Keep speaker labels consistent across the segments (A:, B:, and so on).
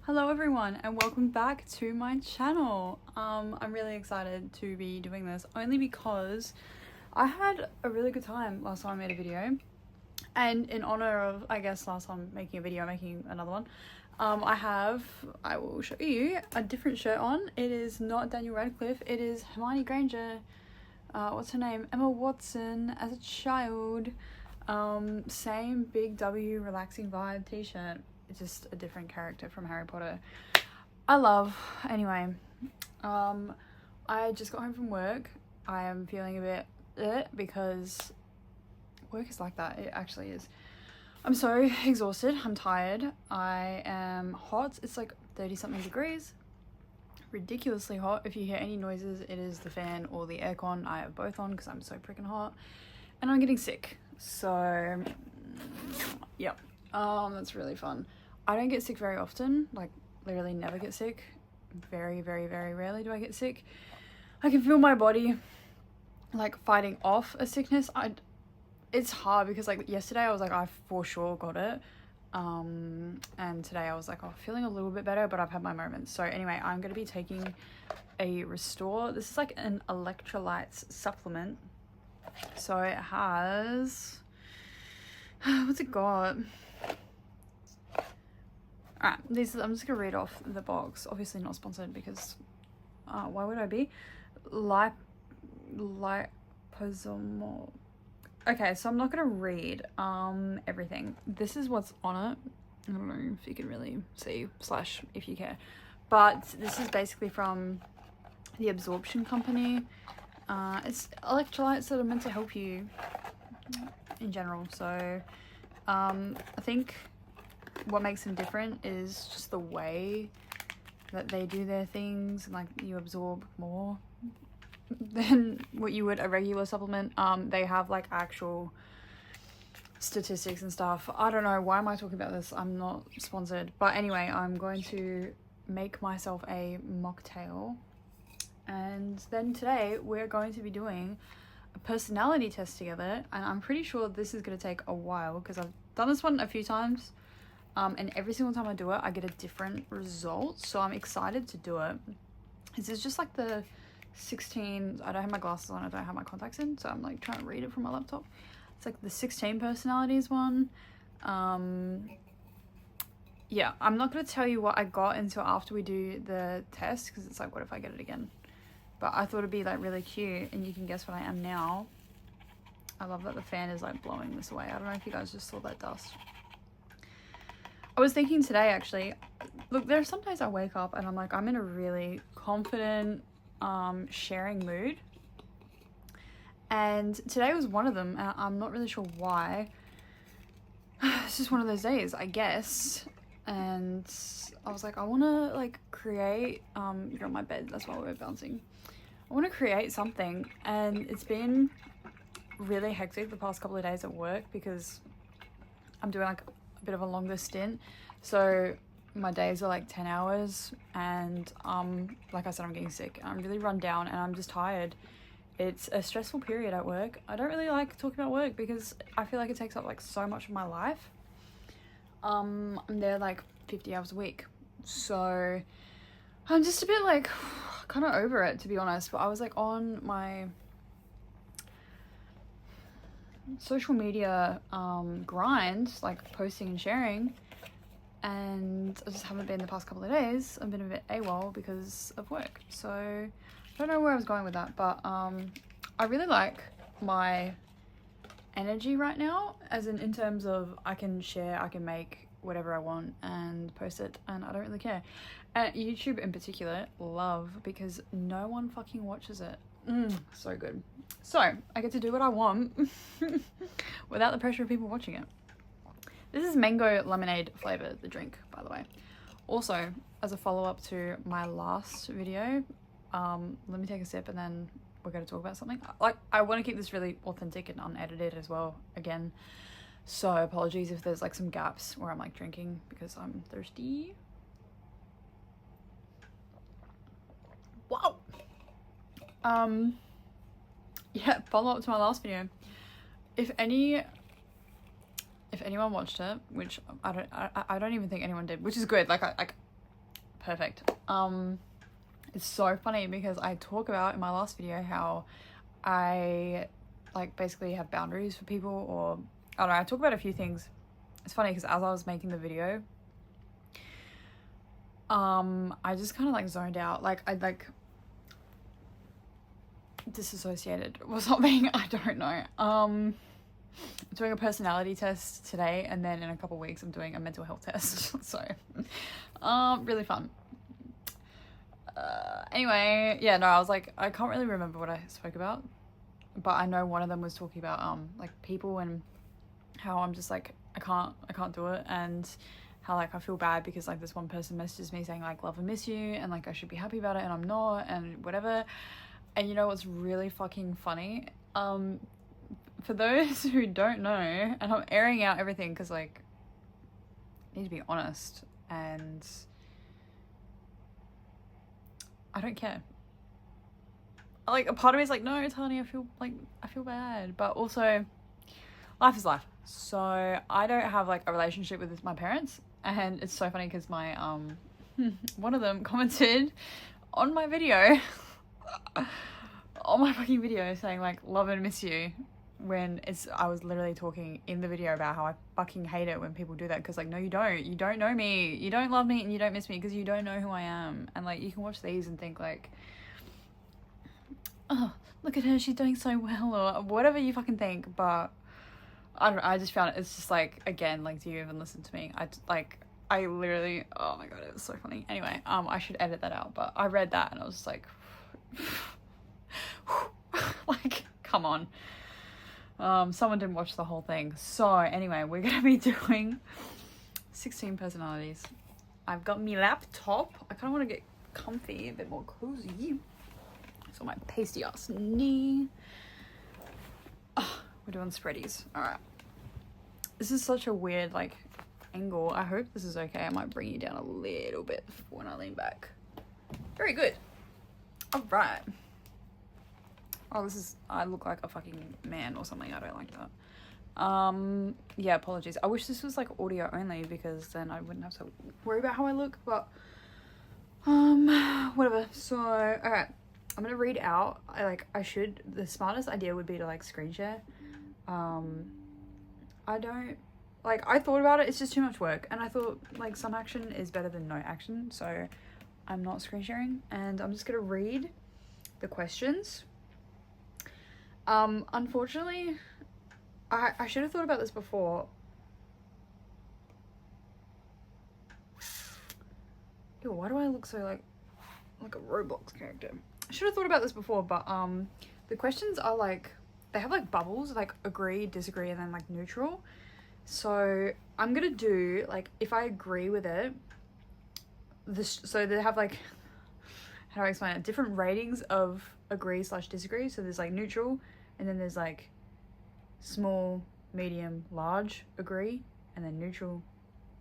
A: Hello everyone and welcome back to my channel. I'm really excited to be doing this only because I had a really good time last time I made a video, and in honor of, I guess, last time making a video, making another one, I will show you a different shirt on. It is not Daniel Radcliffe, it is Hermione Granger, what's her name, Emma Watson as a child. Same big W relaxing vibe t-shirt. It's just a different character from Harry Potter. Anyway, I just got home from work. I am feeling a bit because work is like that. It actually is. I'm so exhausted. I'm tired. I am hot. It's like 30 something degrees. Ridiculously hot. If you hear any noises, it is the fan or the aircon. I have both on because I'm so freaking hot. And I'm getting sick. So, yep. That's really fun. I don't get sick very often, like literally never get sick. Very, very, very rarely do I get sick. I can feel my body like fighting off a sickness. It's hard because like yesterday I was like, I for sure got it. And today I was like, oh, feeling a little bit better, but I've had my moments. So anyway, I'm going to be taking a Restore. This is like an electrolytes supplement. So it has, what's it got? Alright, I'm just gonna read off the box. Obviously not sponsored because why would I be? Liposomal. Okay, so I'm not gonna read everything. This is what's on it. I don't know if you can really see / if you care. But this is basically from the Absorption Company. It's electrolytes that are meant to help you in general. So I think what makes them different is just the way that they do their things, and like you absorb more than what you would a regular supplement. They have like actual statistics and stuff. I don't know, why am I talking about this? I'm not sponsored, but anyway, I'm going to make myself a mocktail, and then today we're going to be doing a personality test together, and I'm pretty sure this is going to take a while because I've done this one a few times. And every single time I do it, I get a different result. So I'm excited to do it. This is just like the 16, I don't have my glasses on, I don't have my contacts in, so I'm like trying to read it from my laptop. It's like the 16 personalities one. Yeah, I'm not going to tell you what I got until after we do the test, because it's like, what if I get it again? But I thought it'd be like really cute, and you can guess what I am now. I love that the fan is like blowing this away. I don't know if you guys just saw that dust. I was thinking today, actually, look, there are some days I wake up and I'm like, I'm in a really confident, sharing mood. And today was one of them, and I'm not really sure why. It's just one of those days, I guess. And I was like, I want to like create, you're on my bed, that's why we're bouncing. I want to create something, and it's been really hectic the past couple of days at work because I'm doing like bit of a longer stint, so my days are like 10 hours, and like I said, I'm getting sick. I'm really run down and I'm just tired. It's a stressful period at work. I don't really like talking about work because I feel like it takes up like so much of my life. I'm there like 50 hours a week, so I'm just a bit like kind of over it, to be honest. But I was like on my social media grind, like posting and sharing, and I just haven't been the past couple of days. I've been a bit AWOL because of work, so I don't know where I was going with that, but I really like my energy right now, as in terms of I can share, I can make whatever I want and post it, and I don't really care. And YouTube in particular, love, because no one fucking watches it. So good. So I get to do what I want without the pressure of people watching it. This is mango lemonade flavor, the drink, by the way. Also, as a follow-up to my last video, let me take a sip and then we're going to talk about something. Like, I want to keep this really authentic and unedited as well, again. So apologies if there's like some gaps where I'm like drinking because I'm thirsty. Wow. Yeah, follow up to my last video. If anyone watched it, which I don't even think anyone did, which is good. Like perfect. It's so funny because I talk about in my last video how I like basically have boundaries for people, or I don't know, I talk about a few things. It's funny because as I was making the video, I just kind of like zoned out. Like I like disassociated or something. I don't know. I'm doing a personality test today, and then in a couple of weeks I'm doing a mental health test. So really fun. Anyway, yeah, no, I was like, I can't really remember what I spoke about, but I know one of them was talking about like people and how I'm just like I can't do it, and how like I feel bad because like this one person messages me saying like love and miss you, and like I should be happy about it and I'm not, and whatever. And you know what's really fucking funny? For those who don't know, and I'm airing out everything because like I need to be honest, and I don't care. Like a part of me is like, no, Tanya, I feel bad, but also life is life. So I don't have like a relationship with my parents, and it's so funny because my one of them commented on my video on my fucking video saying like love and miss you, when I was literally talking in the video about how I fucking hate it when people do that, because like no, you don't know me, you don't love me, and you don't miss me because you don't know who I am. And like you can watch these and think like, oh, look at her, she's doing so well, or whatever you fucking think. But I don't know, I just found it's just like, again, like, do you even listen to me? I literally, oh my god, it was so funny. Anyway, I should edit that out, but I read that and I was just like like, come on. Someone didn't watch the whole thing. So anyway, we're gonna be doing 16 personalities. I've got my laptop. I kind of want to get comfy, a bit more cozy. So my pasty ass knee. Oh, we're doing spreadies. All right. This is such a weird like angle. I hope this is okay. I might bring you down a little bit when I lean back. Very good. All right. Oh, I look like a fucking man or something. I don't like that. Yeah, apologies. I wish this was like audio only, because then I wouldn't have to worry about how I look, but whatever. So, all right, I'm gonna read out. The smartest idea would be to like screen share. I thought about it, it's just too much work, and I thought like some action is better than no action, so I'm not screen sharing, and I'm just gonna read the questions. Unfortunately, I should have thought about this before. Ew, why do I look so like a Roblox character? I should have thought about this before, but the questions are like, they have like bubbles, like agree, disagree, and then like neutral. So I'm gonna do like, if I agree with it, so they have like, how do I explain it? Different ratings of agree/disagree. So there's like neutral, and then there's like small, medium, large agree, and then neutral,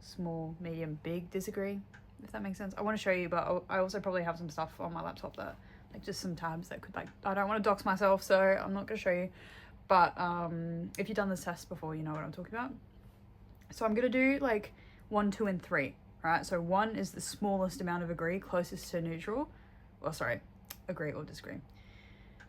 A: small, medium, big disagree, if that makes sense. I want to show you, but I also probably have some stuff on my laptop that like just some tabs that could like, I don't want to dox myself, so I'm not going to show you. But if you've done this test before, you know what I'm talking about. So I'm going to do like 1, 2, and 3. Right, so 1 is the smallest amount of agree, closest to neutral. Well, sorry, agree or disagree.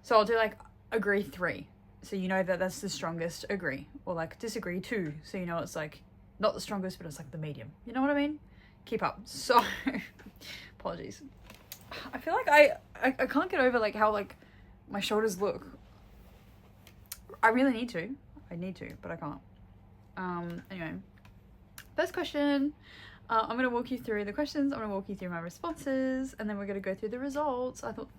A: So I'll do like agree 3. So you know that that's the strongest agree. Or like disagree 2. So you know it's like not the strongest, but it's like the medium. You know what I mean? Keep up. So, apologies. I feel like I can't get over like how like my shoulders look. I really need to. I need to, but I can't. Anyway. First question. I'm going to walk you through the questions. I'm going to walk you through my responses, and then we're going to go through the results. I thought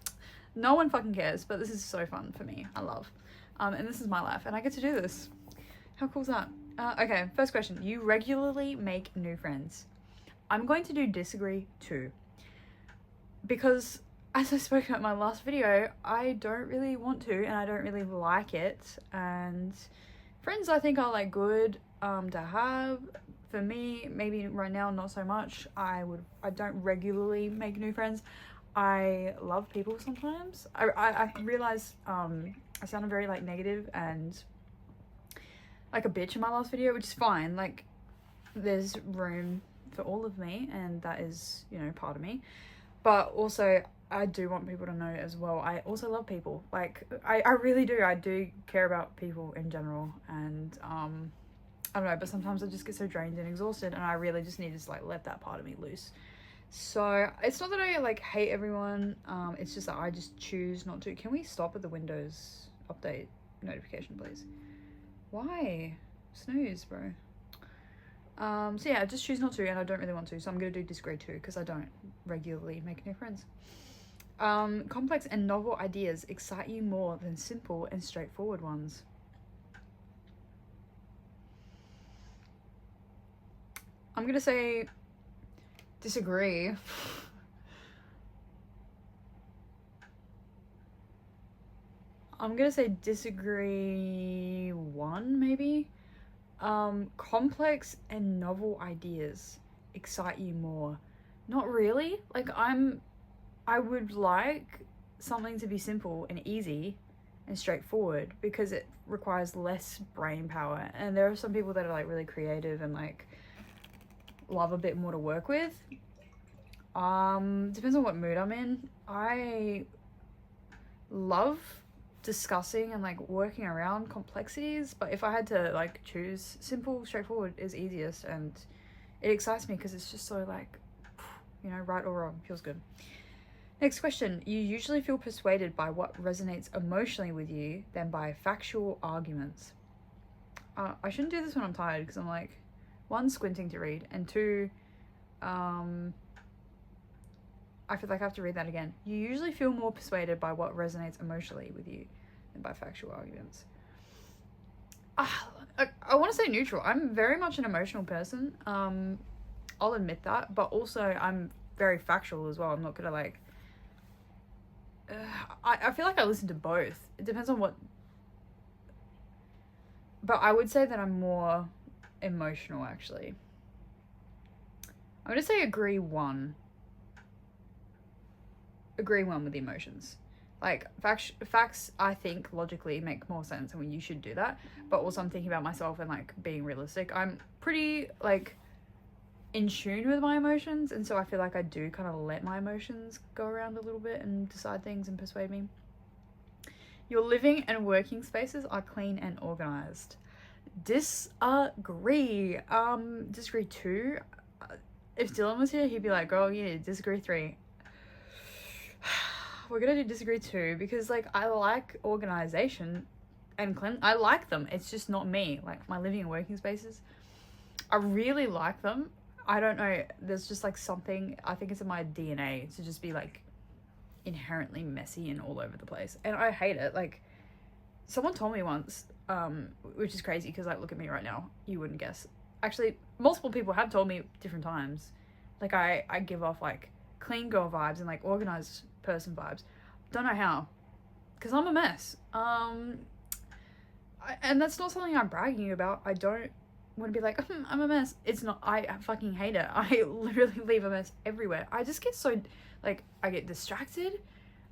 A: no one fucking cares, but this is so fun for me. I love. And this is my life, and I get to do this. How cool is that? Okay, first question. You regularly make new friends. I'm going to do disagree 2. Because, as I spoke about in my last video, I don't really want to, and I don't really like it. And friends, I think, are like good to have. For me, maybe right now, not so much. I don't regularly make new friends. I love people sometimes. I realize I sounded very like negative and like a bitch in my last video, which is fine. Like, there's room for all of me, and that is, you know, part of me. But also, I do want people to know as well, I also love people. Like, I really do. I do care about people in general, and I don't know, but sometimes I just get so drained and exhausted, and I really just need to, like, let that part of me loose. So it's not that I, like, hate everyone, it's just that I just choose not to. Can we stop at the Windows update notification, please? Why? Snooze, bro. So yeah, I just choose not to, and I don't really want to, so I'm gonna do disagree too, because I don't regularly make new friends. Complex and novel ideas excite you more than simple and straightforward ones. I'm gonna say disagree. I'm gonna say disagree 1, maybe. Complex and novel ideas excite you more. Not really. Like, I would like something to be simple and easy and straightforward, because it requires less brain power. And there are some people that are, like, really creative and, like, love a bit more to work with. Depends on what mood I'm in. I love discussing and, like, working around complexities, but if I had to, like, choose, simple, straightforward is easiest, and it excites me because it's just so, like, you know, right or wrong, feels good. Next question. You usually feel persuaded by what resonates emotionally with you than by factual arguments. I shouldn't do this when I'm tired, because I'm, like, 1, squinting to read, and 2, I feel like I have to read that again. You usually feel more persuaded by what resonates emotionally with you than by factual arguments. I want to say neutral. I'm very much an emotional person. I'll admit that, but also I'm very factual as well. I'm not gonna, like, I feel like I listen to both. It depends on what, but I would say that I'm more emotional, actually. I'm gonna say agree 1 with the emotions. Like, facts I think logically make more sense, and you should do that, but also I'm thinking about myself and, like, being realistic. I'm pretty, like, in tune with my emotions, and so I feel like I do kind of let my emotions go around a little bit and decide things and persuade me. Your living and working spaces are clean and organized. Disagree. Disagree 2. If Dylan was here, he'd be like, girl, yeah, disagree 3. We're gonna do disagree 2, because, like, I like organization and clean. I like them. It's just not me. Like, my living and working spaces, I really like them. I don't know. There's just, like, something, I think it's in my DNA to just be, like, inherently messy and all over the place. And I hate it. Like, someone told me once, which is crazy, because, like, look at me right now. You wouldn't guess. Actually, multiple people have told me different times. Like, I give off, like, clean girl vibes and, like, organized person vibes. Don't know how, because I'm a mess. And that's not something I'm bragging about. I don't want to be like, I'm a mess. It's not. I fucking hate it. I literally leave a mess everywhere. I just get so, like, I get distracted,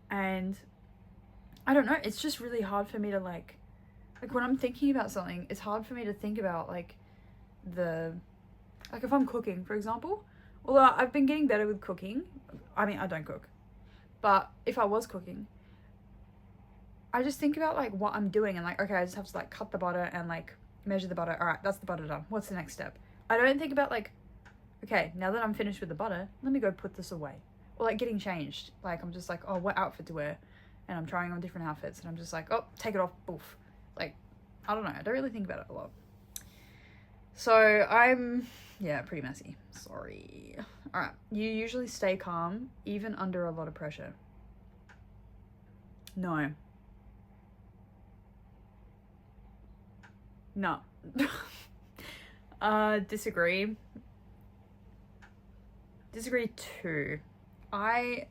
A: and I don't know, it's just really hard for me to, like when I'm thinking about something, it's hard for me to think about, like, if I'm cooking, for example. Although I've been getting better with cooking. I mean, I don't cook, but if I was cooking, I just think about, like, what I'm doing, and, like, okay, I just have to, like, cut the butter and, like, measure the butter. All right, that's the butter done. What's the next step? I don't think about, like, okay, now that I'm finished with the butter, let me go put this away. Or, like, getting changed. Like, I'm just like, oh, what outfit to wear? And I'm trying on different outfits, and I'm just like, oh, take it off, boof. Like, I don't know. I don't really think about it a lot. So I'm, yeah, pretty messy. Sorry. All right. You usually stay calm, even under a lot of pressure. No. No. Disagree. Disagree 2. I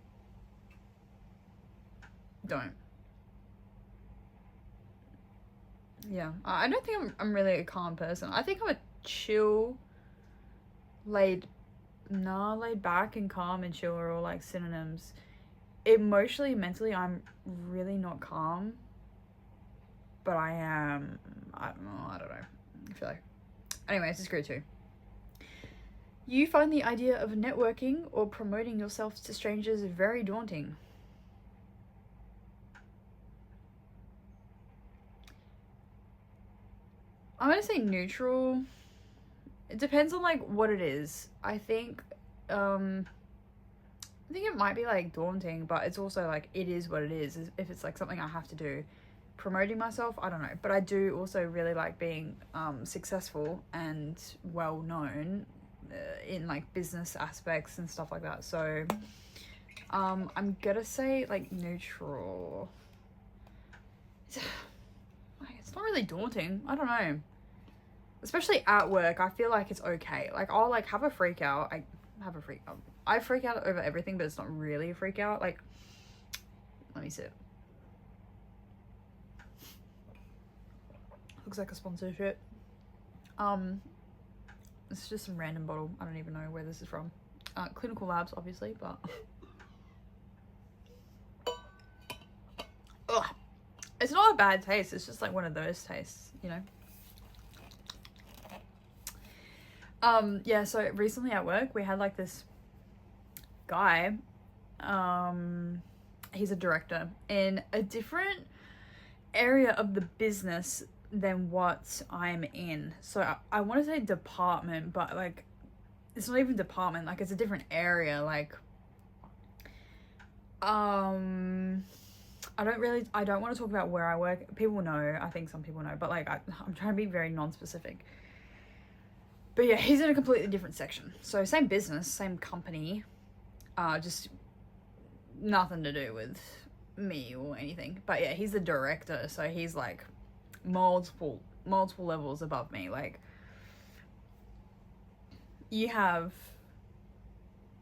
A: don't. Yeah. I don't think I'm really a calm person. I think I'm a chill, laid back and calm and chill are all, like, synonyms. Emotionally, mentally, I'm really not calm, but I am, I don't know, I feel like, anyways, disagree 2. You find the idea of networking or promoting yourself to strangers very daunting. I'm gonna say neutral. It depends on like what it is. I think it might be like daunting, but it's also like it is what it is. If it's like something I have to do. Promoting myself, I don't know, but I do also really like being successful and well known in like business aspects and stuff like that. So I'm gonna say like neutral. It's not really daunting. I don't know. Especially at work, I feel like it's okay. Like I'll like have a freak out. I freak out over everything, but it's not really a freak out. Like, let me sit. Looks like a sponsorship. It's just some random bottle. I don't even know where this is from. Clinical Labs, obviously, but ugh. It's not a bad taste. It's just like one of those tastes, you know. Yeah. So recently at work, we had like this guy. He's a director in a different area of the business than what I'm in. So I want to say department, but like it's not even department, like it's a different area. Like I don't want to talk about where I work. People know, I think some people know, but like I'm trying to be very non-specific. But yeah, he's in a completely different section. So same business, same company, just nothing to do with me or anything. But yeah, he's the director, so he's like multiple levels above me. Like you have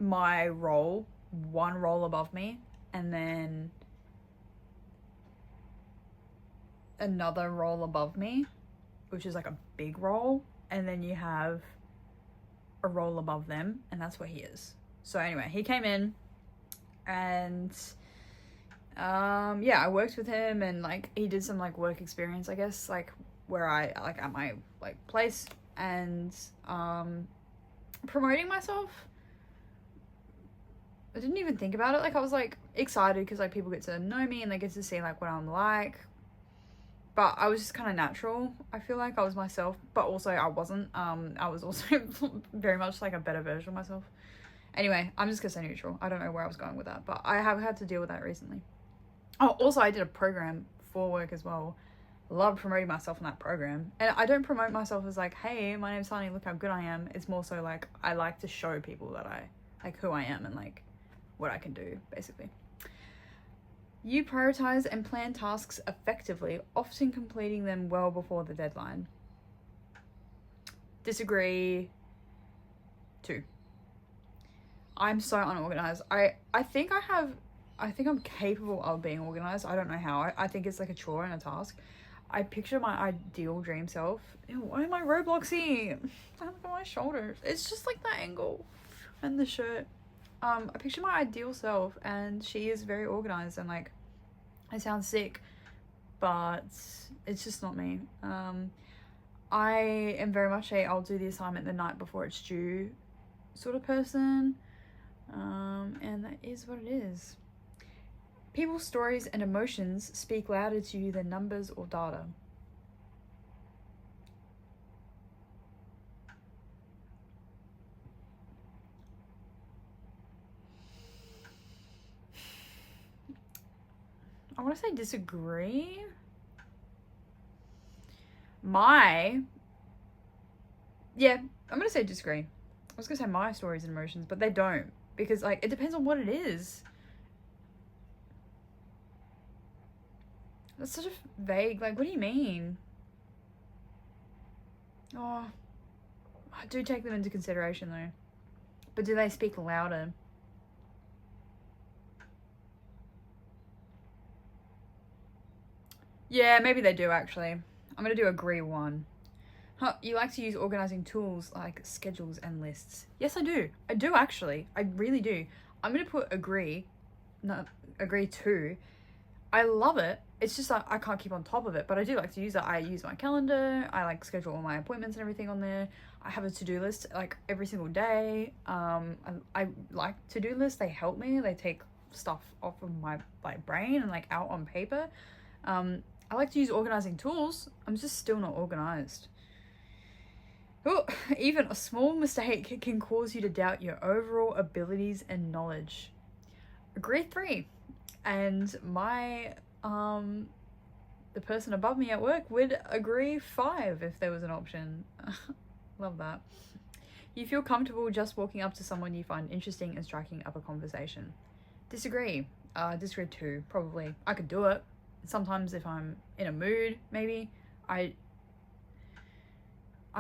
A: my role, one role above me, and then another role above me, which is like a big role, and then you have a role above them, and that's where he is. So anyway, he came in and yeah, I worked with him, and like he did some like work experience, I guess, like where I like at my like place, and promoting myself, I didn't even think about it. Like I was like excited because like people get to know me and they get to see like what I'm like, but I was just kind of natural. I feel like I was myself, but also I wasn't. I was also very much like a better version of myself. Anyway, I'm just gonna say neutral. I don't know where I was going with that, but I have had to deal with that recently. Oh, also I did a program for work as well. Loved promoting myself in that program. And I don't promote myself as like, hey, my name's Sunny, look how good I am. It's more so like I like to show people that I like who I am and like what I can do, basically. You prioritize and plan tasks effectively, often completing them well before the deadline. Disagree. 2. I'm so unorganized. I think I'm capable of being organized. I don't know how. I think it's like a chore and a task. I picture my ideal dream self. Ew, why am I Robloxing? Look at my shoulders. It's just like the angle and the shirt. I picture my ideal self, and she is very organized, and like I sound sick, but it's just not me. I am very much I'll do the assignment the night before it's due sort of person. And that is what it is. People's stories and emotions speak louder to you than numbers or data. I want to say disagree. I'm going to say disagree. I was going to say my stories and emotions, but they don't. Because, like, it depends on what it is. That's such a vague, like, what do you mean? Oh, I do take them into consideration, though. But do they speak louder? Yeah, maybe they do, actually. I'm going to do agree 1. Huh, you like to use organizing tools like schedules and lists. Yes, I do. I do, actually. I really do. I'm going to put agree 2. I love it. It's just I can't keep on top of it, but I do like to use it. I use my calendar. I like schedule all my appointments and everything on there. I have a to-do list like every single day. I like to-do lists. They help me. They take stuff off of my like brain and like out on paper. I like to use organizing tools. I'm just still not organized. Ooh, even a small mistake can cause you to doubt your overall abilities and knowledge. Agree 3. And my the person above me at work would agree 5 if there was an option. Love that. You feel comfortable just walking up to someone you find interesting and striking up a conversation. Disagree. Disagree 2, probably. I could do it. Sometimes if I'm in a mood, maybe. I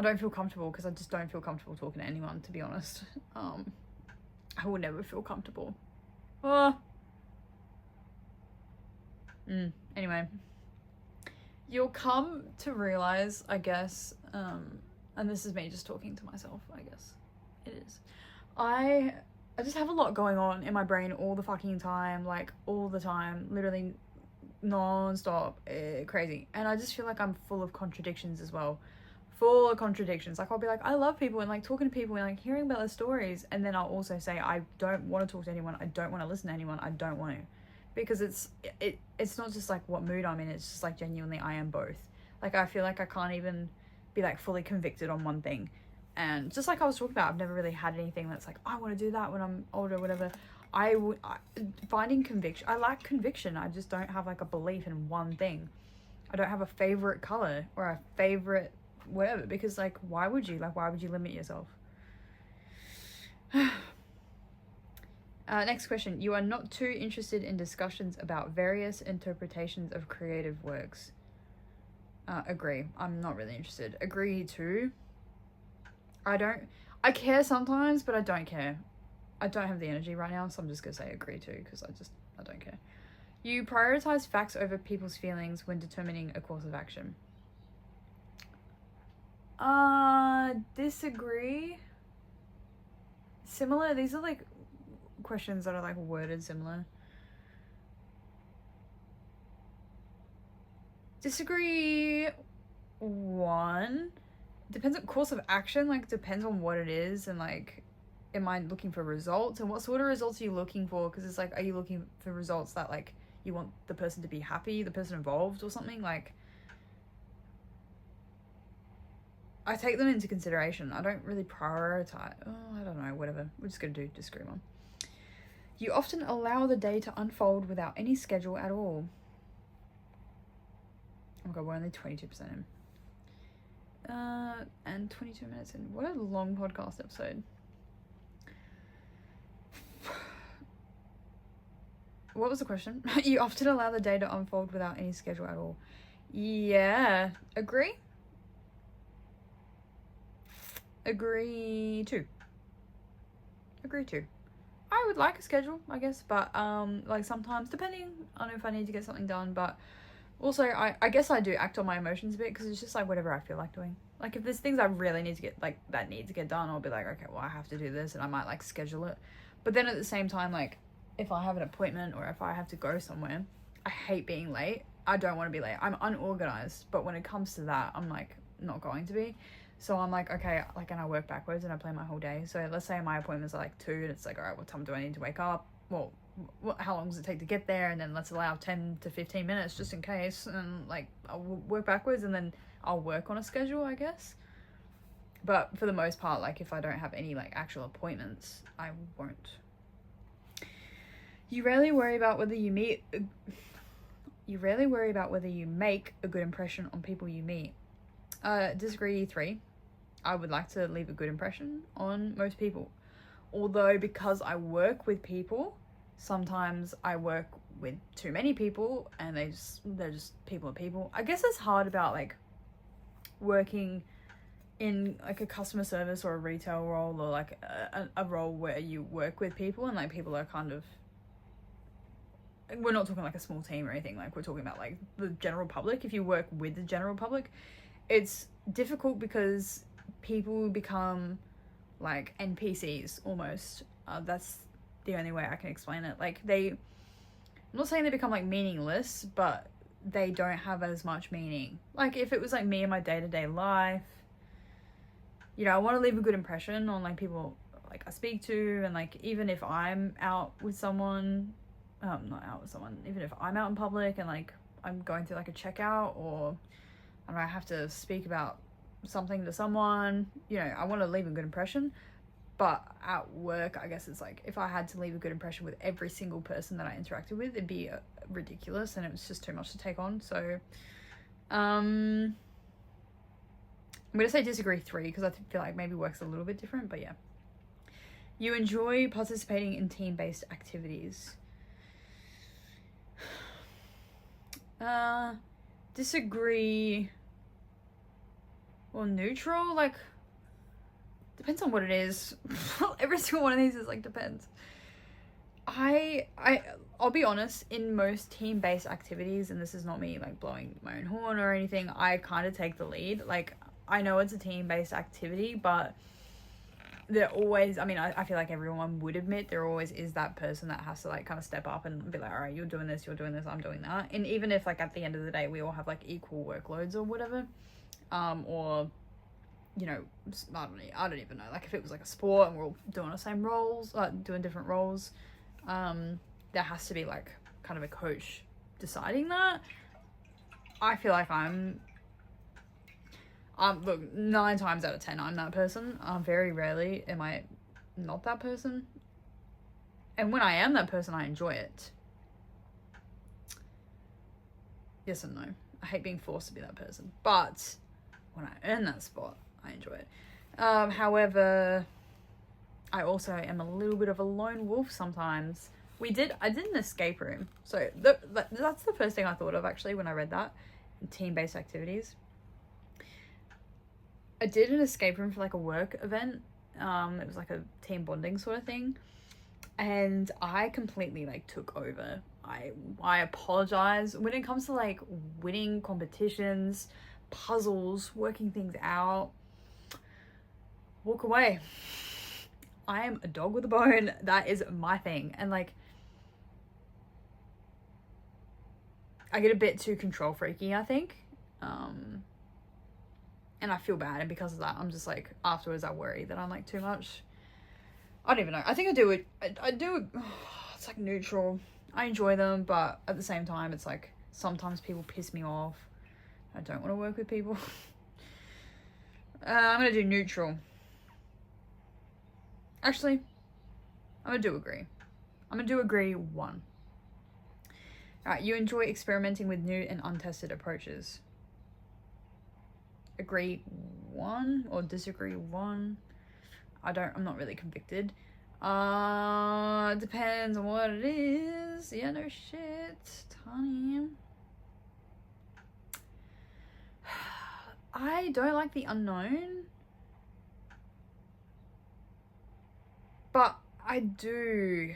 A: don't feel comfortable because I just don't feel comfortable talking to anyone, to be honest. I will never feel comfortable. Anyway, you'll come to realize, I guess, and this is me just talking to myself, I guess it is. I just have a lot going on in my brain all the fucking time, like all the time, literally non-stop, crazy. And I just feel like I'm full of contradictions as well. Full of contradictions. Like I'll be like, I love people and like talking to people and like hearing about their stories, and then I'll also say I don't want to talk to anyone, I don't want to listen to anyone, I don't want to. Because it's not just like what mood I'm in, it's just like genuinely I am both. Like I feel like I can't even be like fully convicted on one thing. And just like I was talking about, I've never really had anything that's like, I want to do that when I'm older, whatever. Finding conviction, I lack conviction. I just don't have like a belief in one thing. I don't have a favorite color or a favorite whatever, because like why would you limit yourself? Next question. You are not too interested in discussions about various interpretations of creative works. Agree. I'm not really interested. Agree 2. I care sometimes, but I don't care. I don't have the energy right now, so I'm just gonna say agree 2 because I don't care. You prioritize facts over people's feelings when determining a course of action. Disagree. Similar. These are like questions that are like worded similar. Disagree 1. Depends on course of action, like depends on what it is, and like am I looking for results, and what sort of results are you looking for? Because it's like, are you looking for results that like you want the person to be happy, the person involved or something? Like I take them into consideration. I don't really prioritize. I don't know, whatever. We're just gonna do disagree 1. You often allow the day to unfold without any schedule at all. Oh my god, we're only 22% in. And 22 minutes in. What a long podcast episode. What was the question? You often allow the day to unfold without any schedule at all. Yeah. Agree? Agree 2. Agree 2. I would like a schedule, I guess, but like sometimes, depending on if I need to get something done, but also I guess I do act on my emotions a bit, because it's just like whatever I feel like doing. Like if there's things I really need to get, like that need to get done, I'll be like, okay, well I have to do this, and I might like schedule it. But then at the same time, like if I have an appointment or if I have to go somewhere, I hate being late. I don't want to be late. I'm unorganized, but when it comes to that, I'm like not going to be. So I'm like, okay, like, and I work backwards and I plan my whole day. So let's say my appointments are like 2, and it's like, all right, what time do I need to wake up? Well, how long does it take to get there? And then let's allow 10 to 15 minutes just in case. And like, I'll work backwards, and then I'll work on a schedule, I guess. But for the most part, like if I don't have any like actual appointments, I won't. You rarely worry about whether you make a good impression on people you meet. Disagree 3. I would like to leave a good impression on most people. Although because I work with people, sometimes I work with too many people and they're just people are people. I guess it's hard about like working in like a customer service or a retail role, or like a role where you work with people and like people are kind of, we're not talking like a small team or anything, like we're talking about like the general public. If you work with the general public, it's difficult because people become like NPCs almost. That's the only way I can explain it. Like I'm not saying they become like meaningless, but they don't have as much meaning. Like if it was like me in my day-to-day life, you know, I want to leave a good impression on like people like I speak to, and like even if I'm out with someone, not out with someone, even if I'm out in public and like I'm going through like a checkout, or I don't know, I have to speak about something to someone, you know, I want to leave a good impression. But at work, I guess it's like if I had to leave a good impression with every single person that I interacted with, it'd be ridiculous, and it was just too much to take on. So I'm gonna say disagree 3 because I feel like maybe work's a little bit different, but yeah. You enjoy participating in team-based activities. Disagree or neutral, like depends on what it is. Every single one of these is like depends. I'll be honest, in most team-based activities, and this is not me like blowing my own horn or anything, I kind of take the lead. Like I know it's a team-based activity, but there always, I mean, I feel like everyone would admit there always is that person that has to like kind of step up and be like, all right, you're doing this, I'm doing that. And even if like at the end of the day we all have like equal workloads or whatever, or you know, I don't even know, like if it was like a sport and we're all doing the same roles, doing different roles, there has to be like kind of a coach deciding that. I feel like look, 9 times out of 10 I'm that person. Very rarely am I not that person, and when I am that person I enjoy it. Yes and no. I hate being forced to be that person, but when I earn that spot I enjoy it. However, I also am a little bit of a lone wolf sometimes. I did an escape room, so that's the first thing I thought of actually when I read that, team-based activities. I did an escape room for like a work event. It was like a team bonding sort of thing, and I completely like took over. I apologize when it comes to like winning competitions, puzzles, working things out. Walk away. I am a dog with a bone. That is my thing. And like I get a bit too control freaky, I think. And I feel bad, and because of that I'm just like afterwards I worry that I'm like too much. I don't even know. I think I do it. I do it. It's like neutral. I enjoy them, but at the same time it's like sometimes people piss me off. I don't want to work with people. I'm gonna do neutral. Actually, I'm gonna do agree. I'm gonna do agree 1. Alright, you enjoy experimenting with new and untested approaches. Agree 1 or disagree 1. I'm not really convicted. Depends on what it is. Yeah, no shit. Tony. I don't like the unknown, but I do.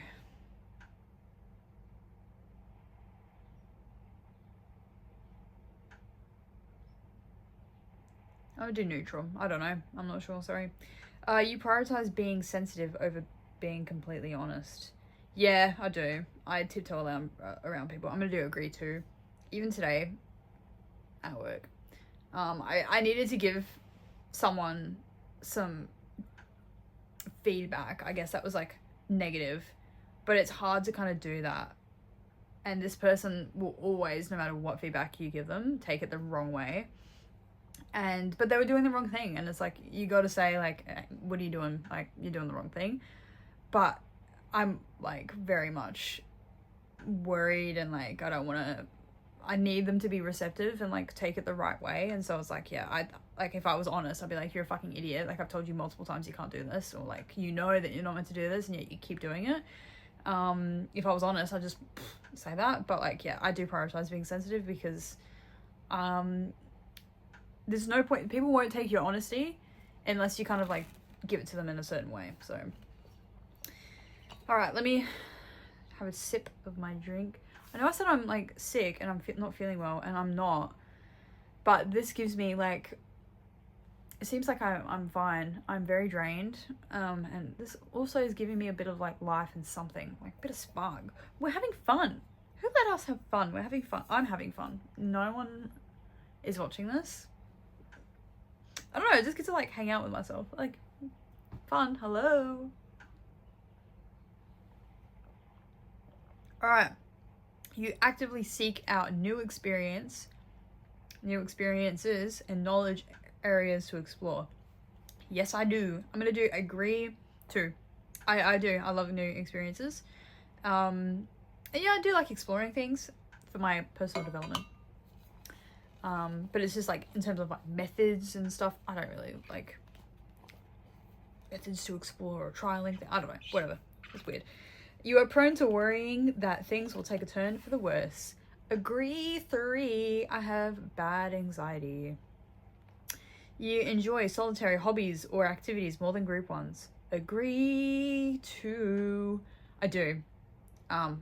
A: I would do neutral. I don't know. I'm not sure. Sorry. You prioritize being sensitive over being completely honest. Yeah, I do. I tiptoe around people. I'm gonna do agree 2. Even today at work, I needed to give someone some feedback. I guess that was like negative, but it's hard to kind of do that. And this person will always, no matter what feedback you give them, take it the wrong way. But they were doing the wrong thing, and it's like you got to say like, what are you doing? Like, you're doing the wrong thing. But I'm like very much worried, and like I need them to be receptive and like take it the right way. And so it's like, yeah, like if I was honest, I'd be like, you're a fucking idiot. Like I've told you multiple times you can't do this, or like you know that you're not meant to do this, and yet you keep doing it. If I was honest, I'd just say that. But like, yeah, I do prioritize being sensitive because there's no point. People won't take your honesty unless you kind of like give it to them in a certain way. So, all right, let me have a sip of my drink. I know I said I'm like sick and I'm not feeling well, and I'm not, but this gives me like, it seems like I'm fine. I'm very drained, and this also is giving me a bit of like life and something, like a bit of spark. We're having fun. Who let us have fun? We're having fun. I'm having fun. No one is watching this. I don't know, I just get to like hang out with myself. Like, fun. Hello. Alright. You actively seek out new experiences and knowledge areas to explore. Yes, I do. I'm gonna do agree too. I do. I love new experiences. And yeah, I do like exploring things for my personal development. But it's just like in terms of like methods and stuff, I don't really like methods to explore or trialing things. I don't know, whatever. It's weird. You are prone to worrying that things will take a turn for the worse. Agree 3. I have bad anxiety. You enjoy solitary hobbies or activities more than group ones. Agree 2. I do.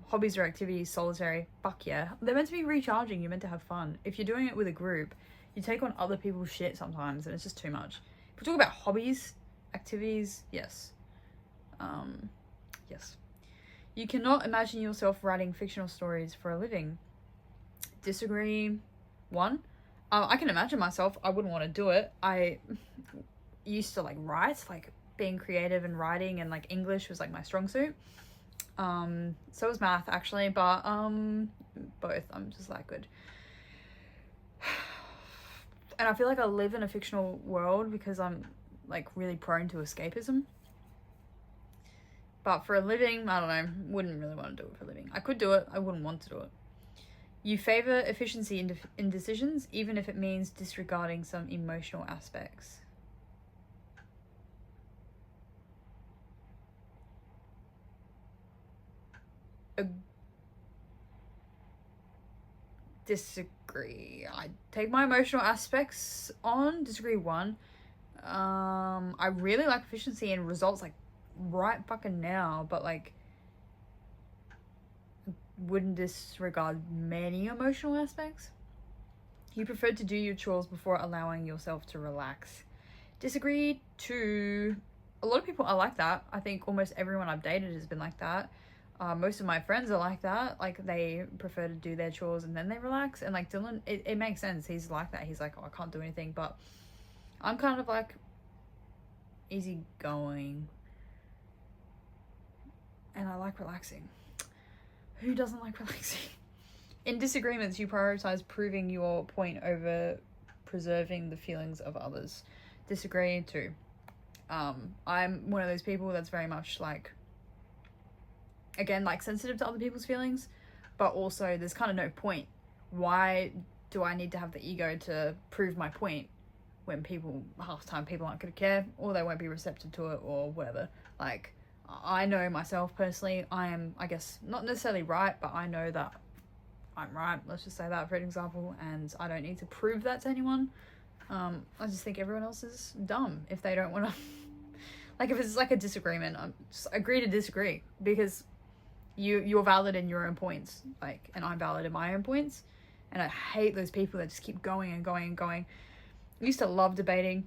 A: Hobbies or activities, solitary, fuck yeah. They're meant to be recharging. You're meant to have fun. If you're doing it with a group, you take on other people's shit sometimes and it's just too much. If we talk about hobbies, activities, yes. Yes. You cannot imagine yourself writing fictional stories for a living. Disagree 1. I can imagine myself. I wouldn't want to do it. I used to like write, like being creative and writing, and like English was like my strong suit. So was math actually, but both. I'm just that good. And I feel like I live in a fictional world because I'm like really prone to escapism. But for a living, I don't know, wouldn't really want to do it for a living. I could do it, I wouldn't want to do it. You favor efficiency in decisions, even if it means disregarding some emotional aspects. Disagree. I take my emotional aspects on. Disagree 1. I really like efficiency and results like right fucking now, but like wouldn't disregard many emotional aspects. You prefer to do your chores before allowing yourself to relax. Disagree 2. A lot of people are like that. I think almost everyone I've dated has been like that. Most of my friends are like that. Like they prefer to do their chores and then they relax. And like Dylan, it makes sense. He's like that. He's like, oh, I can't do anything. But I'm kind of like easygoing. And I like relaxing. Who doesn't like relaxing? In disagreements, you prioritize proving your point over preserving the feelings of others. Disagree 2. I'm one of those people that's very much like, again, like sensitive to other people's feelings, but also there's kind of no point. Why do I need to have the ego to prove my point when half the time people aren't going to care, or they won't be receptive to it, or whatever. Like, I know myself personally, I am, I guess, not necessarily right, but I know that I'm right, let's just say that for an example, and I don't need to prove that to anyone. I just think everyone else is dumb if they don't want to like, if it's like a disagreement, I'm just agree to disagree, because you're valid in your own points, like, and I'm valid in my own points. And I hate those people that just keep going and going and going. I used to love debating.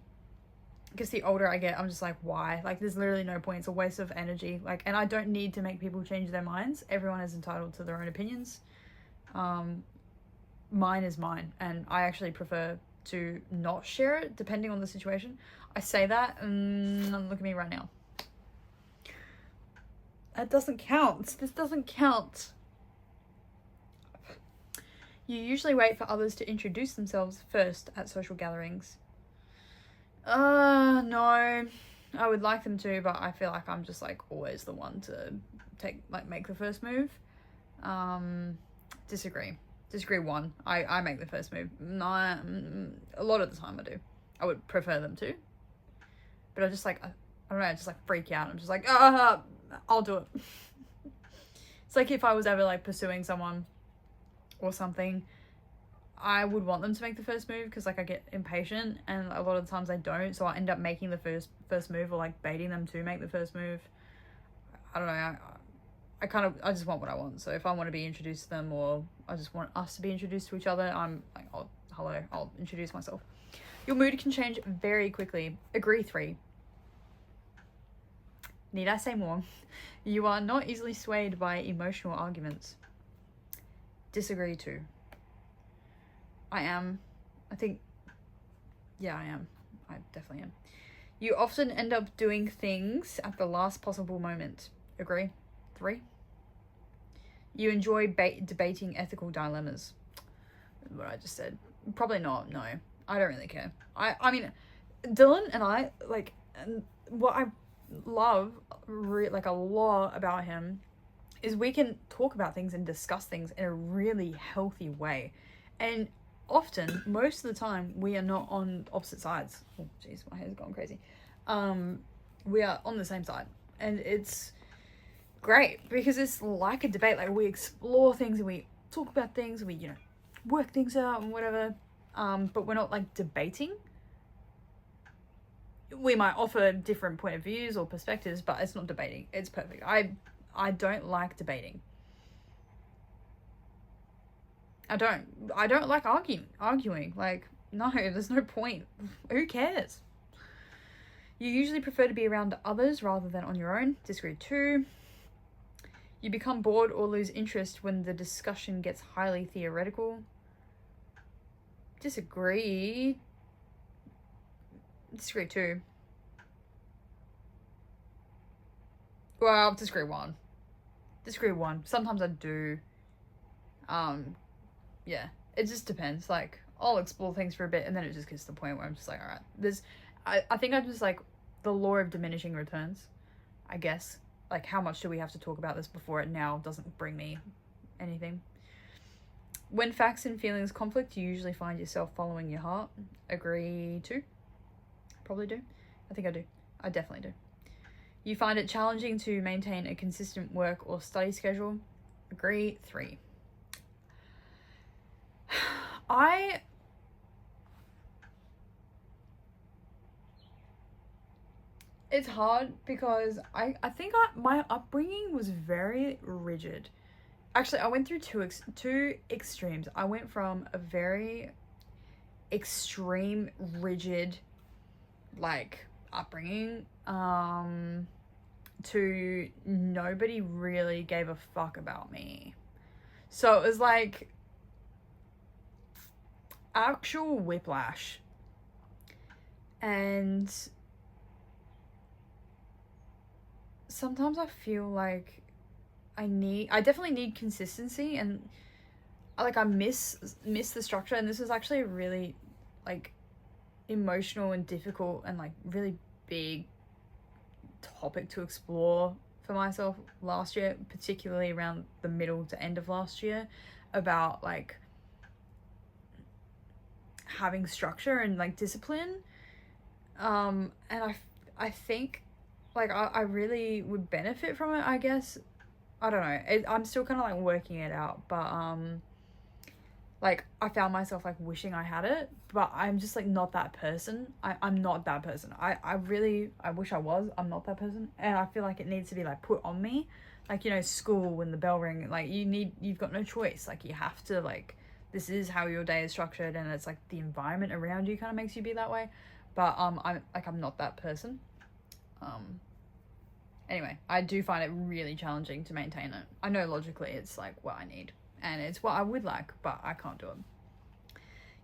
A: I guess the older I get, I'm just like, why? Like, there's literally no point. It's a waste of energy. Like, and I don't need to make people change their minds. Everyone is entitled to their own opinions. Mine is mine, and I actually prefer to not share it depending on the situation. I say that, and look at me right now. That doesn't count. This doesn't count. You usually wait for others to introduce themselves first at social gatherings. No. I would like them to, but I feel like I'm just like always the one to make the first move. Disagree. Disagree 1. I make the first move. No, a lot of the time I do. I would prefer them to. But I just like, I don't know, I just like freak out. I'm just like, I'll do it. It's like if I was ever like pursuing someone or something, I would want them to make the first move, because like I get impatient, and a lot of the times I don't, so I end up making the first move, or like baiting them to make the first move. I don't know, I just want what I want. So if I want to be introduced to them, or I just want us to be introduced to each other, I'm like, oh, hello, I'll introduce myself. Your mood can change very quickly. Agree 3. Need I say more? You are not easily swayed by emotional arguments. Disagree too. I am. I think, yeah, I am. I definitely am. You often end up doing things at the last possible moment. Agree? 3. You enjoy debating ethical dilemmas. What I just said. Probably not, no. I don't really care. I mean, Dylan and I, like, what I love, like, a lot about him is we can talk about things and discuss things in a really healthy way. And often, most of the time, we are not on opposite sides. Oh, jeez, my hair's gone crazy. We are on the same side. And it's great because it's like a debate. Like, we explore things and we talk about things and we, you know, work things out and whatever. But we're not, like, debating. We might offer different point of views or perspectives, but it's not debating. It's perfect. I don't like debating. I don't like arguing. Like, no, there's no point. Who cares? You usually prefer to be around others rather than on your own. Disagree 2. You become bored or lose interest when the discussion gets highly theoretical. Disagree 2. Well, disagree 1. Sometimes I do. Yeah, it just depends. Like, I'll explore things for a bit and then it just gets to the point where I'm just like, alright, I think I'm just like, the law of diminishing returns, I guess. Like, how much do we have to talk about this before it now doesn't bring me anything? When facts and feelings conflict, you usually find yourself following your heart. Agree 2. Probably do. I think I do. I definitely do. You find it challenging to maintain a consistent work or study schedule. Agree 3. It's hard because I think my upbringing was very rigid. Actually, I went through two extremes. I went from a very extreme, rigid, like, upbringing, to nobody really gave a fuck about me. So it was like actual whiplash. And sometimes I feel like I definitely need consistency, and like I miss the structure. And this is actually a really, like, emotional and difficult and, like, really big topic to explore for myself last year, particularly around the middle to end of last year, about, like, having structure and, like, discipline. And I think, like, I really would benefit from it, I guess. I don't know. I'm still kind of, like, working it out, but like, I found myself, like, wishing I had it, but I'm just, like, not that person. I'm not that person. I wish I was. I'm not that person, and I feel like it needs to be, like, put on me. Like, you know, school, when the bell ring, like, you've got no choice. Like, you have to, like, this is how your day is structured, and it's, like, the environment around you kind of makes you be that way. But I'm not that person. Anyway, I do find it really challenging to maintain it. I know logically it's, like, what I need, and it's what I would like, but I can't do it.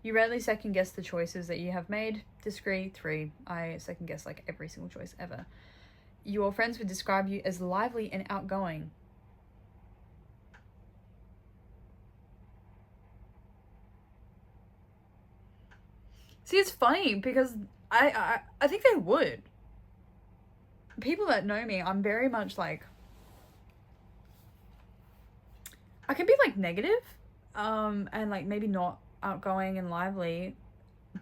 A: You rarely second guess the choices that you have made. Disagree 3. I second guess, like, every single choice ever. Your friends would describe you as lively and outgoing. See, it's funny because I think they would. People that know me, I'm very much, like, I can be, like, negative, and, like, maybe not outgoing and lively,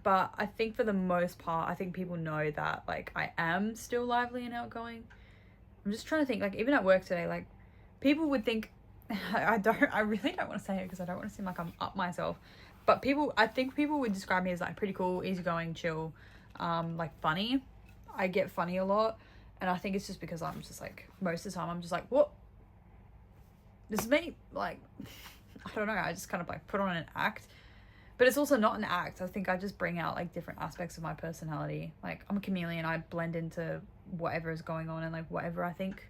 A: but I think for the most part, I think people know that, like, I am still lively and outgoing. I'm just trying to think, like, even at work today, like, people would think, I really don't want to say it because I don't want to seem like I'm up myself, but I think people would describe me as, like, pretty cool, easygoing, chill, like, funny. I get funny a lot, and I think it's just because I'm just, like, most of the time I'm just like, what? This is me. Like, I don't know, I just kind of, like, put on an act, but it's also not an act. I think I just bring out, like, different aspects of my personality. Like, I'm a chameleon. I blend into whatever is going on and, like, whatever I think.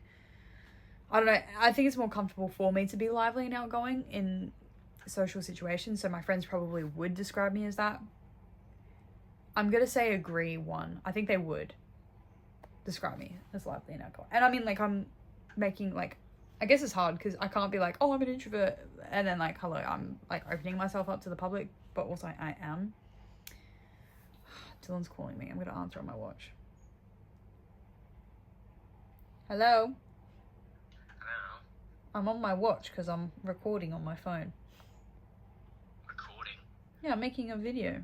A: I don't know. I think it's more comfortable for me to be lively and outgoing in social situations, so my friends probably would describe me as that. I'm gonna say agree 1. I think they would describe me as lively and outgoing. And I mean, like, I'm making, like, I guess it's hard because I can't be like, oh, I'm an introvert, and then, like, hello, I'm, like, opening myself up to the public, but also I am. Dylan's calling me. I'm gonna answer on my watch. Hello?
B: Hello?
A: I'm on my watch because I'm recording on my phone.
B: Recording?
A: Yeah, I'm making a video.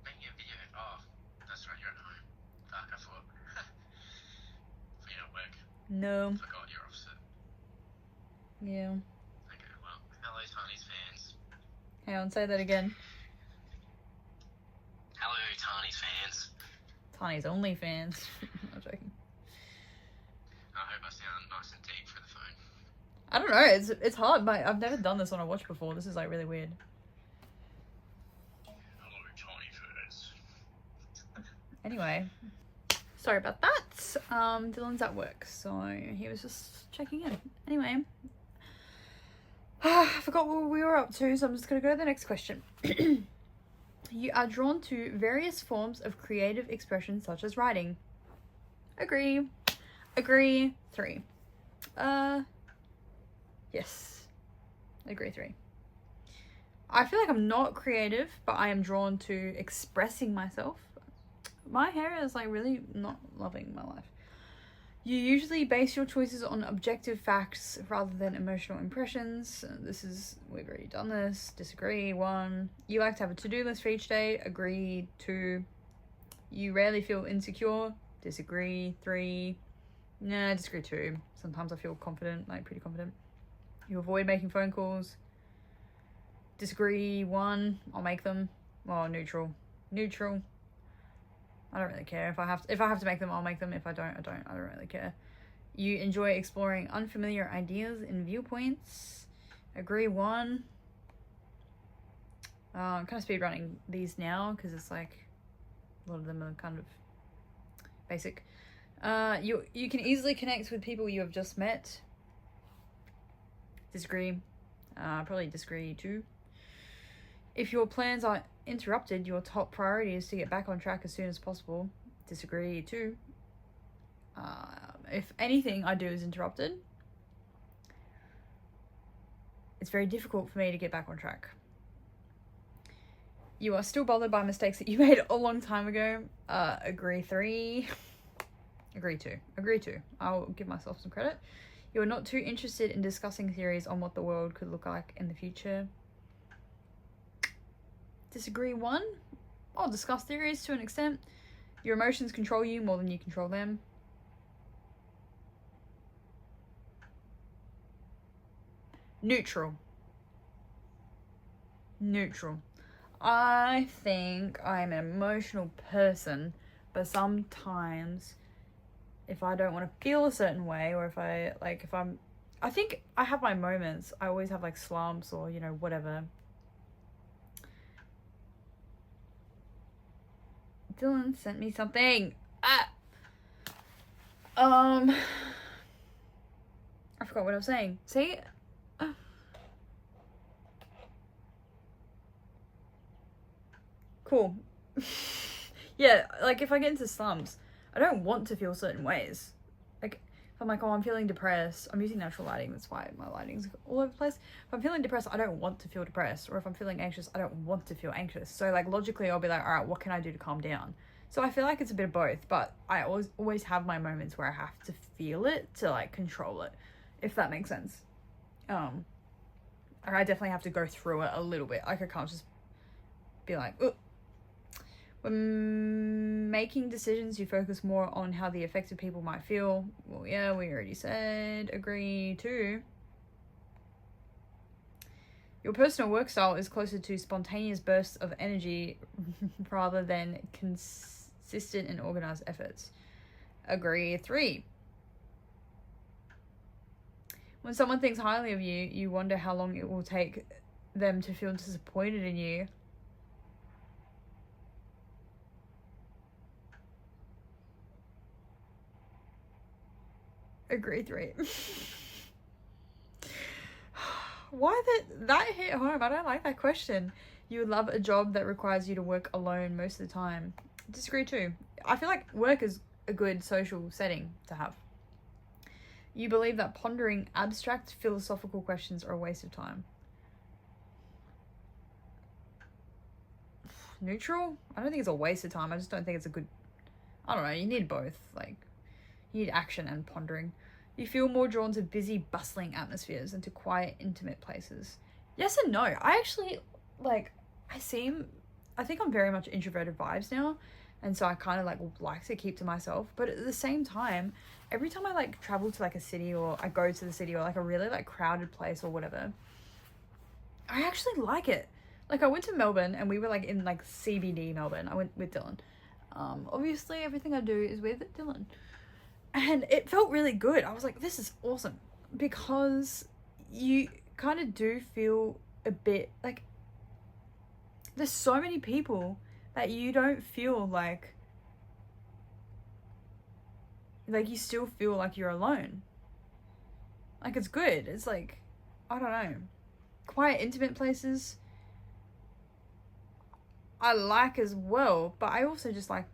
B: Making a video? Oh, that's right, you're at home. Fuck, I thought you're at work.
A: No.
B: I forgot you're opposite.
A: Yeah.
B: Okay, well, hello, Tani's fans.
A: Hang on, say that again.
B: Hello, Tani's fans.
A: Tani's only fans. I'm joking.
B: I hope I sound nice and deep for the phone.
A: I don't know, it's hard. I've never done this on a watch before. This is, like, really weird.
B: Hello, Tani fans.
A: Anyway, sorry about that. Dylan's at work, so he was just checking in. Anyway, I forgot what we were up to, so I'm just gonna go to the next question. You are drawn to various forms of creative expression, such as writing. Agree. Agree 3. Yes. Agree 3. I feel like I'm not creative, but I am drawn to expressing myself. My hair is, like, really not loving my life. You usually base your choices on objective facts rather than emotional impressions. We've already done this. Disagree 1. You like to have a to-do list for each day. Agree 2. You rarely feel insecure. Disagree 3. Nah, disagree 2. Sometimes I feel confident, like pretty confident. You avoid making phone calls. Disagree 1. I'll make them. Well, neutral. Neutral. I don't really care. If I have to make them, I'll make them. If I don't, I don't. I don't really care. You enjoy exploring unfamiliar ideas and viewpoints. Agree 1. I'm kind of speedrunning these now because it's like a lot of them are kind of basic. You can easily connect with people you have just met. Disagree. Probably disagree 2. If your plans are interrupted, your top priority is to get back on track as soon as possible. Disagree 2. If anything I do is interrupted, it's very difficult for me to get back on track. You are still bothered by mistakes that you made a long time ago. Agree 3. Agree 2. Agree 2. I'll give myself some credit. You're not too interested in discussing theories on what the world could look like in the future. Disagree 1. I'll discuss theories to an extent. Your emotions control you more than you control them. Neutral. Neutral. I think I'm an emotional person, but sometimes if I don't want to feel a certain way, or I think I have my moments. I always have, like, slumps or, you know, whatever. Dylan sent me something. I forgot what I was saying. See? Cool. Yeah, like, if I get into slumps, I don't want to feel certain ways. Like, if I'm like, oh, I'm feeling depressed. I'm using natural lighting. That's why my lighting's all over the place. If I'm feeling depressed, I don't want to feel depressed. Or if I'm feeling anxious, I don't want to feel anxious. So, like, logically, I'll be like, all right, what can I do to calm down? So I feel like it's a bit of both. But I always have my moments where I have to feel it to, like, control it. If that makes sense. I definitely have to go through it a little bit. Like, I can't just be like, oh. When making decisions, you focus more on how the affected people might feel. Well, yeah, we already said. Agree 2. Your personal work style is closer to spontaneous bursts of energy rather than consistent and organized efforts. Agree 3. When someone thinks highly of you, you wonder how long it will take them to feel disappointed in you. Agree 3. that hit home. I don't like that question. You would love a job that requires you to work alone most of the time. Disagree too. I feel like work is a good social setting to have. You believe that pondering abstract philosophical questions are a waste of time. Neutral? I don't think it's a waste of time. I just don't think it's a good... I don't know. You need both. Like, you need action and pondering. You feel more drawn to busy, bustling atmospheres than to quiet, intimate places. Yes and no. I actually, like, I think I'm very much introverted vibes now. And so I kind of, like to keep to myself. But at the same time, every time I, like, travel to, like, a city or I go to the city or, like, a really, like, crowded place or whatever, I actually like it. Like, I went to Melbourne and we were, like, in, like, CBD Melbourne. I went with Dylan. Obviously, everything I do is with Dylan. And it felt really good. I was like, this is awesome. Because you kind of do feel a bit, like, there's so many people that you don't feel like you still feel like you're alone. Like, it's good. It's like, I don't know. Quiet, intimate places I like as well, but I also just like...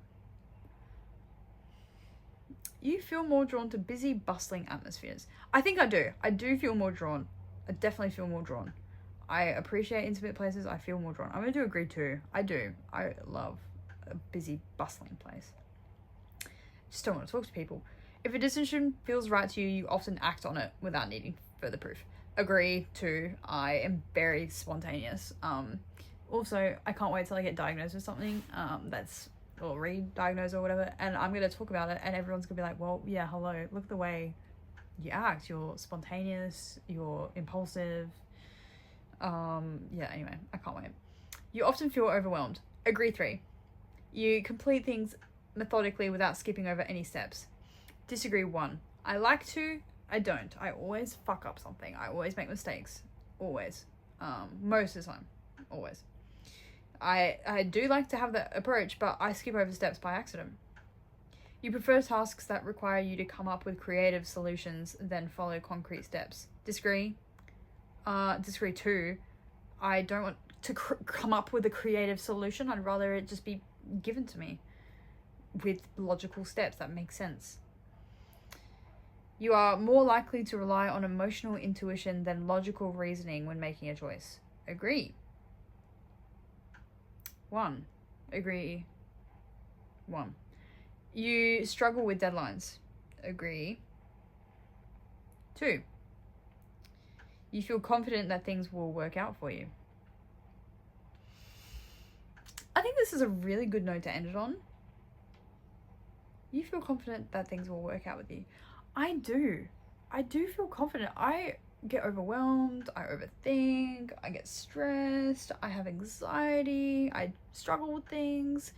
A: You feel more drawn to busy, bustling atmospheres. I think I do. I do feel more drawn. I definitely feel more drawn. I appreciate intimate places. I feel more drawn. I'm going to agree too. I do. I love a busy, bustling place. Just don't want to talk to people. If a decision feels right to you, you often act on it without needing further proof. Agree too. I am very spontaneous. Also, I can't wait till I get diagnosed with something or re-diagnosed or whatever, and I'm going to talk about it, and everyone's going to be like, well, yeah, hello, look at the way you act. You're spontaneous, you're impulsive. Yeah, anyway, I can't wait. You often feel overwhelmed. Agree 3. You complete things methodically without skipping over any steps. Disagree 1. I like to, I don't. I always fuck up something. I always make mistakes. Always. Most of the time. Always. I do like to have that approach, but I skip over steps by accident. You prefer tasks that require you to come up with creative solutions than follow concrete steps. Disagree. Disagree 2. I don't want to come up with a creative solution. I'd rather it just be given to me with logical steps that make sense. You are more likely to rely on emotional intuition than logical reasoning when making a choice. Agree. 1. Agree. 1. You struggle with deadlines. Agree. 2. You feel confident that things will work out for you. I think this is a really good note to end it on. You feel confident that things will work out with you. I do. I do feel confident. I get overwhelmed, I overthink, I get stressed, I have anxiety, I struggle with things.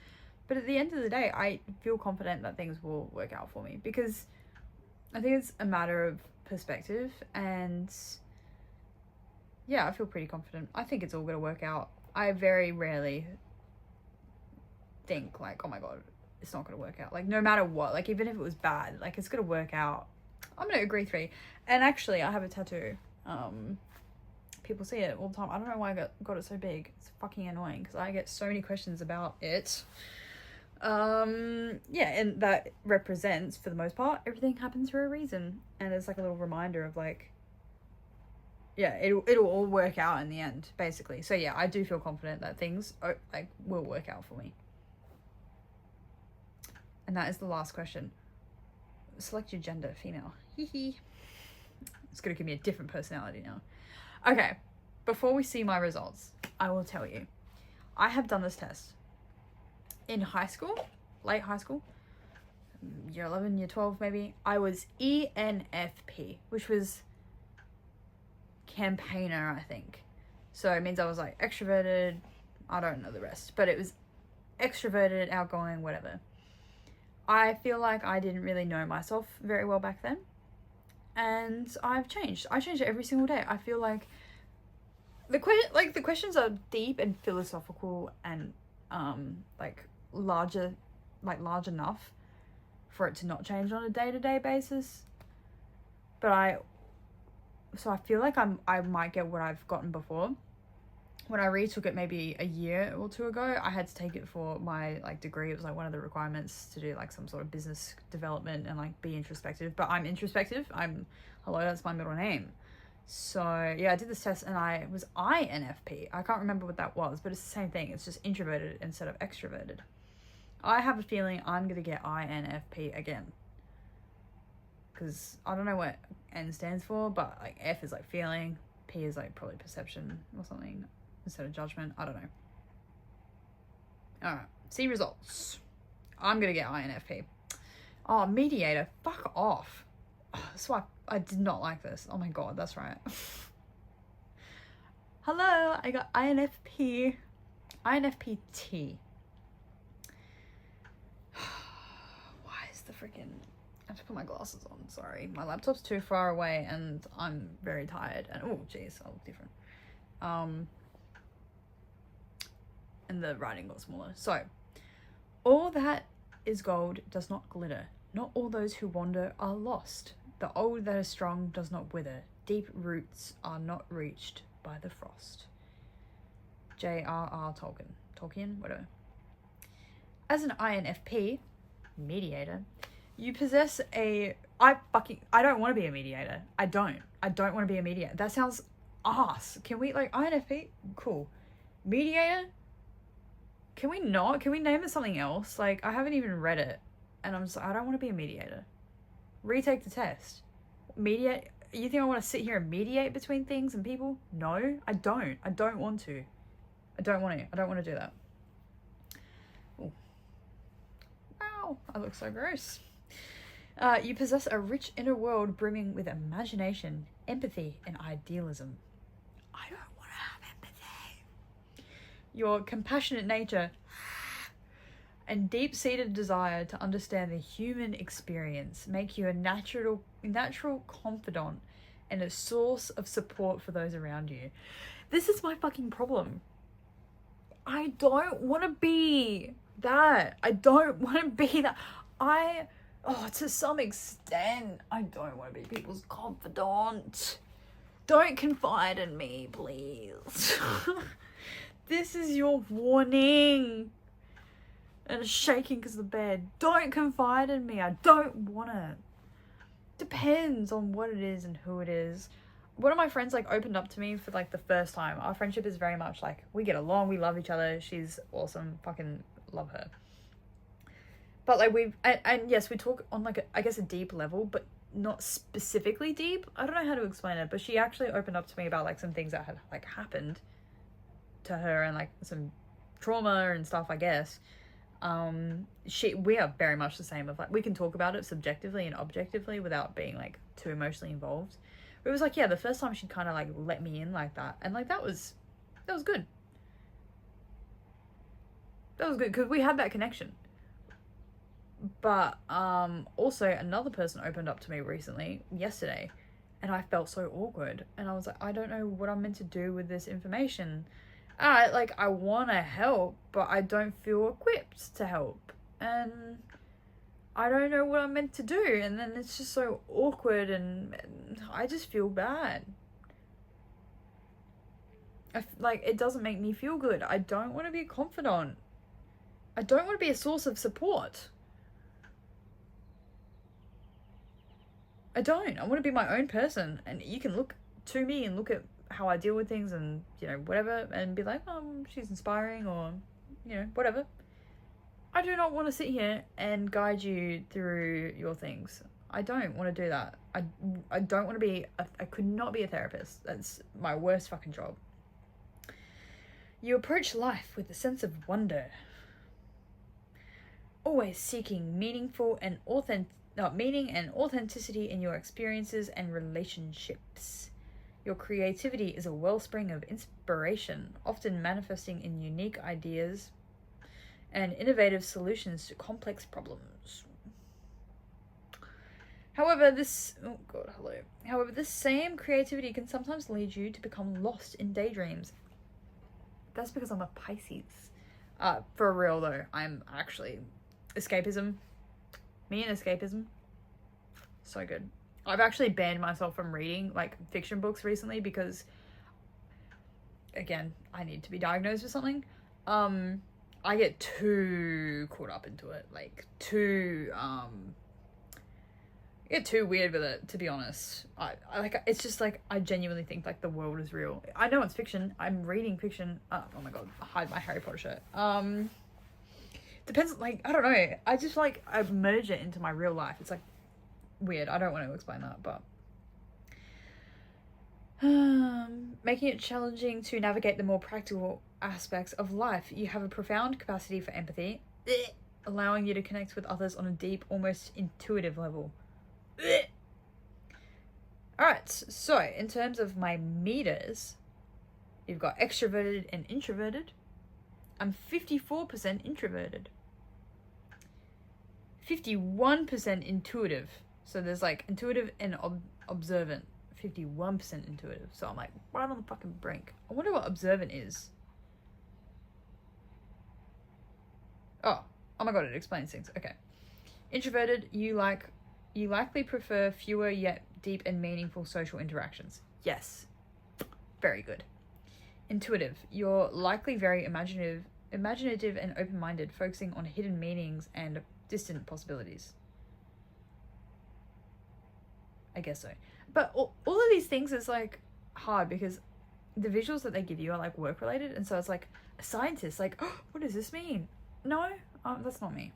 A: But at the end of the day, I feel confident that things will work out for me, because I think it's a matter of perspective, and yeah, I feel pretty confident. I think it's all going to work out. I very rarely think like, oh my god, it's not going to work out. Like, no matter what, like, even if it was bad, like, it's going to work out. I'm going to agree 3. And actually, I have a tattoo. People see it all the time. I don't know why I got it so big. It's fucking annoying because I get so many questions about it. Yeah, and that represents, for the most part, everything happens for a reason. And it's like a little reminder of like, yeah, it'll all work out in the end, basically. So yeah, I do feel confident that things like will work out for me. And that is the last question. Select your gender, female. Hee. It's gonna give me a different personality now. Okay, before we see my results, I will tell you, I have done this test in high school, late high school, year 11, year 12 maybe. I was ENFP, which was campaigner, I think. So it means I was like extroverted, I don't know the rest, but it was extroverted, outgoing, whatever. I feel like I didn't really know myself very well back then, and I've changed. I change every single day. I feel like the questions are deep and philosophical and large enough for it to not change on a day-to-day basis. But I so I feel like I might get what I've gotten before. When I retook it maybe a year or two ago, I had to take it for my like degree. It was like one of the requirements to do like some sort of business development and like be introspective. But I'm introspective. Hello, that's my middle name. So yeah, I did this test and I was INFP. I can't remember what that was, but it's the same thing. It's just introverted instead of extroverted. I have a feeling I'm gonna get INFP again. Because I don't know what N stands for, but like F is like feeling, P is like probably perception or something instead of judgment. I don't know. Alright, see results. I'm gonna get INFP. Oh, mediator, fuck off. That's why I did not like this. Oh my god, that's right. Hello, I got INFP. INFPT. Why is the freaking... I have to put my glasses on, sorry. My laptop's too far away and I'm very tired. And oh, jeez, I look different. And the writing got smaller. So, all that is gold does not glitter. Not all those who wander are lost. The old that is strong does not wither. Deep roots are not reached by the frost. J.R.R. Tolkien, whatever. As an INFP, mediator, you possess a... I don't want to be a mediator. I don't want to be a mediator. That sounds ass. Can we, like, INFP? Cool. Mediator? Can we not? Can we name it something else? Like, I haven't even read it. And I'm just like, I don't want to be a mediator. Retake the test. Mediate? You think I want to sit here and mediate between things and people? No, I don't. I don't want to. I don't want to do that. Ooh. Wow, I look so gross. You possess a rich inner world brimming with imagination, empathy, and idealism. I don't want to have empathy. Your compassionate nature and deep-seated desire to understand the human experience make you a natural confidant and a source of support for those around you. This is my fucking problem. I don't want to be that. I don't want to be that. To some extent, I don't want to be people's confidant. Don't confide in me, please. This is your warning. And shaking because of the bed. Don't confide in me. I don't want it. Depends on what it is and who it is. One of my friends like opened up to me for like the first time. Our friendship is very much like we get along, we love each other. She's awesome. Fucking love her. But like and yes, we talk on like I guess a deep level, but not specifically deep. I don't know how to explain it, but she actually opened up to me about like some things that had like happened to her and like some trauma and stuff, I guess. We are very much the same of like we can talk about it subjectively and objectively without being like too emotionally involved. But it was like, yeah, the first time she'd kind of like let me in like that, and like that was good. That was good because we had that connection. But also another person opened up to me recently, yesterday, and I felt so awkward, and I was like, I don't know what I'm meant to do with this information. I want to help, but I don't feel equipped to help. And I don't know what I'm meant to do. And then it's just so awkward and I just feel bad. It doesn't make me feel good. I don't want to be a confidant. I don't want to be a source of support. I don't. I want to be my own person. And you can look to me and look at how I deal with things and, you know, whatever, and be like, she's inspiring or, you know, whatever. I do not want to sit here and guide you through your things. I don't want to do that. I don't want to be, I could not be a therapist. That's my worst fucking job. You approach life with a sense of wonder. Always seeking meaning and authenticity in your experiences and relationships. Your creativity is a wellspring of inspiration, often manifesting in unique ideas and innovative solutions to complex problems. However, this same creativity can sometimes lead you to become lost in daydreams. That's because I'm a Pisces. For real though, I'm actually escapism. Me and escapism. So good. I've actually banned myself from reading like fiction books recently because, again, I need to be diagnosed with something. I get too caught up into it, like I get too weird with it, to be honest. I like, it's just like, I genuinely think like the world is real. I know it's fiction. I'm reading fiction. Oh my god, hide my Harry Potter shirt. Depends, like, I don't know. I just like, I merge it into my real life. It's like weird. I don't want to explain that, but making it challenging to navigate the more practical aspects of life. You have a profound capacity for empathy, allowing you to connect with others on a deep, almost intuitive level. Alright, so in terms of my meters, you've got extroverted and introverted. I'm 54% introverted. 51% intuitive. So there's like intuitive and observant. 51% intuitive. So I'm like right on the fucking brink. I wonder what observant is. Oh my god, it explains things. Okay. Introverted, you likely prefer fewer yet deep and meaningful social interactions. Yes. Very good. Intuitive, you're likely very imaginative and open-minded, focusing on hidden meanings and distant possibilities. I guess so. But all of these things is like hard because the visuals that they give you are like work related, and so it's like a scientist, like, oh, what does this mean? No, that's not me.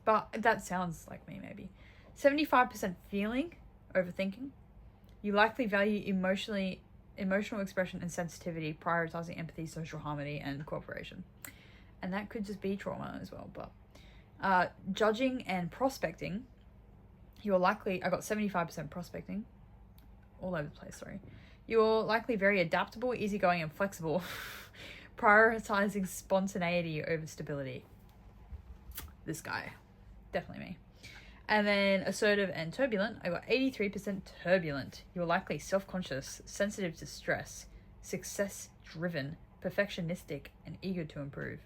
A: But that sounds like me, maybe. 75% feeling, overthinking. You likely value emotional expression and sensitivity, prioritizing empathy, social harmony, and cooperation. And that could just be trauma as well. But judging and prospecting, you're likely, I got 75% prospecting, all over the place, sorry. You're likely very adaptable, easygoing, and flexible, prioritizing spontaneity over stability. This guy, definitely me. And then assertive and turbulent, I got 83% turbulent. You're likely self-conscious, sensitive to stress, success-driven, perfectionistic, and eager to improve.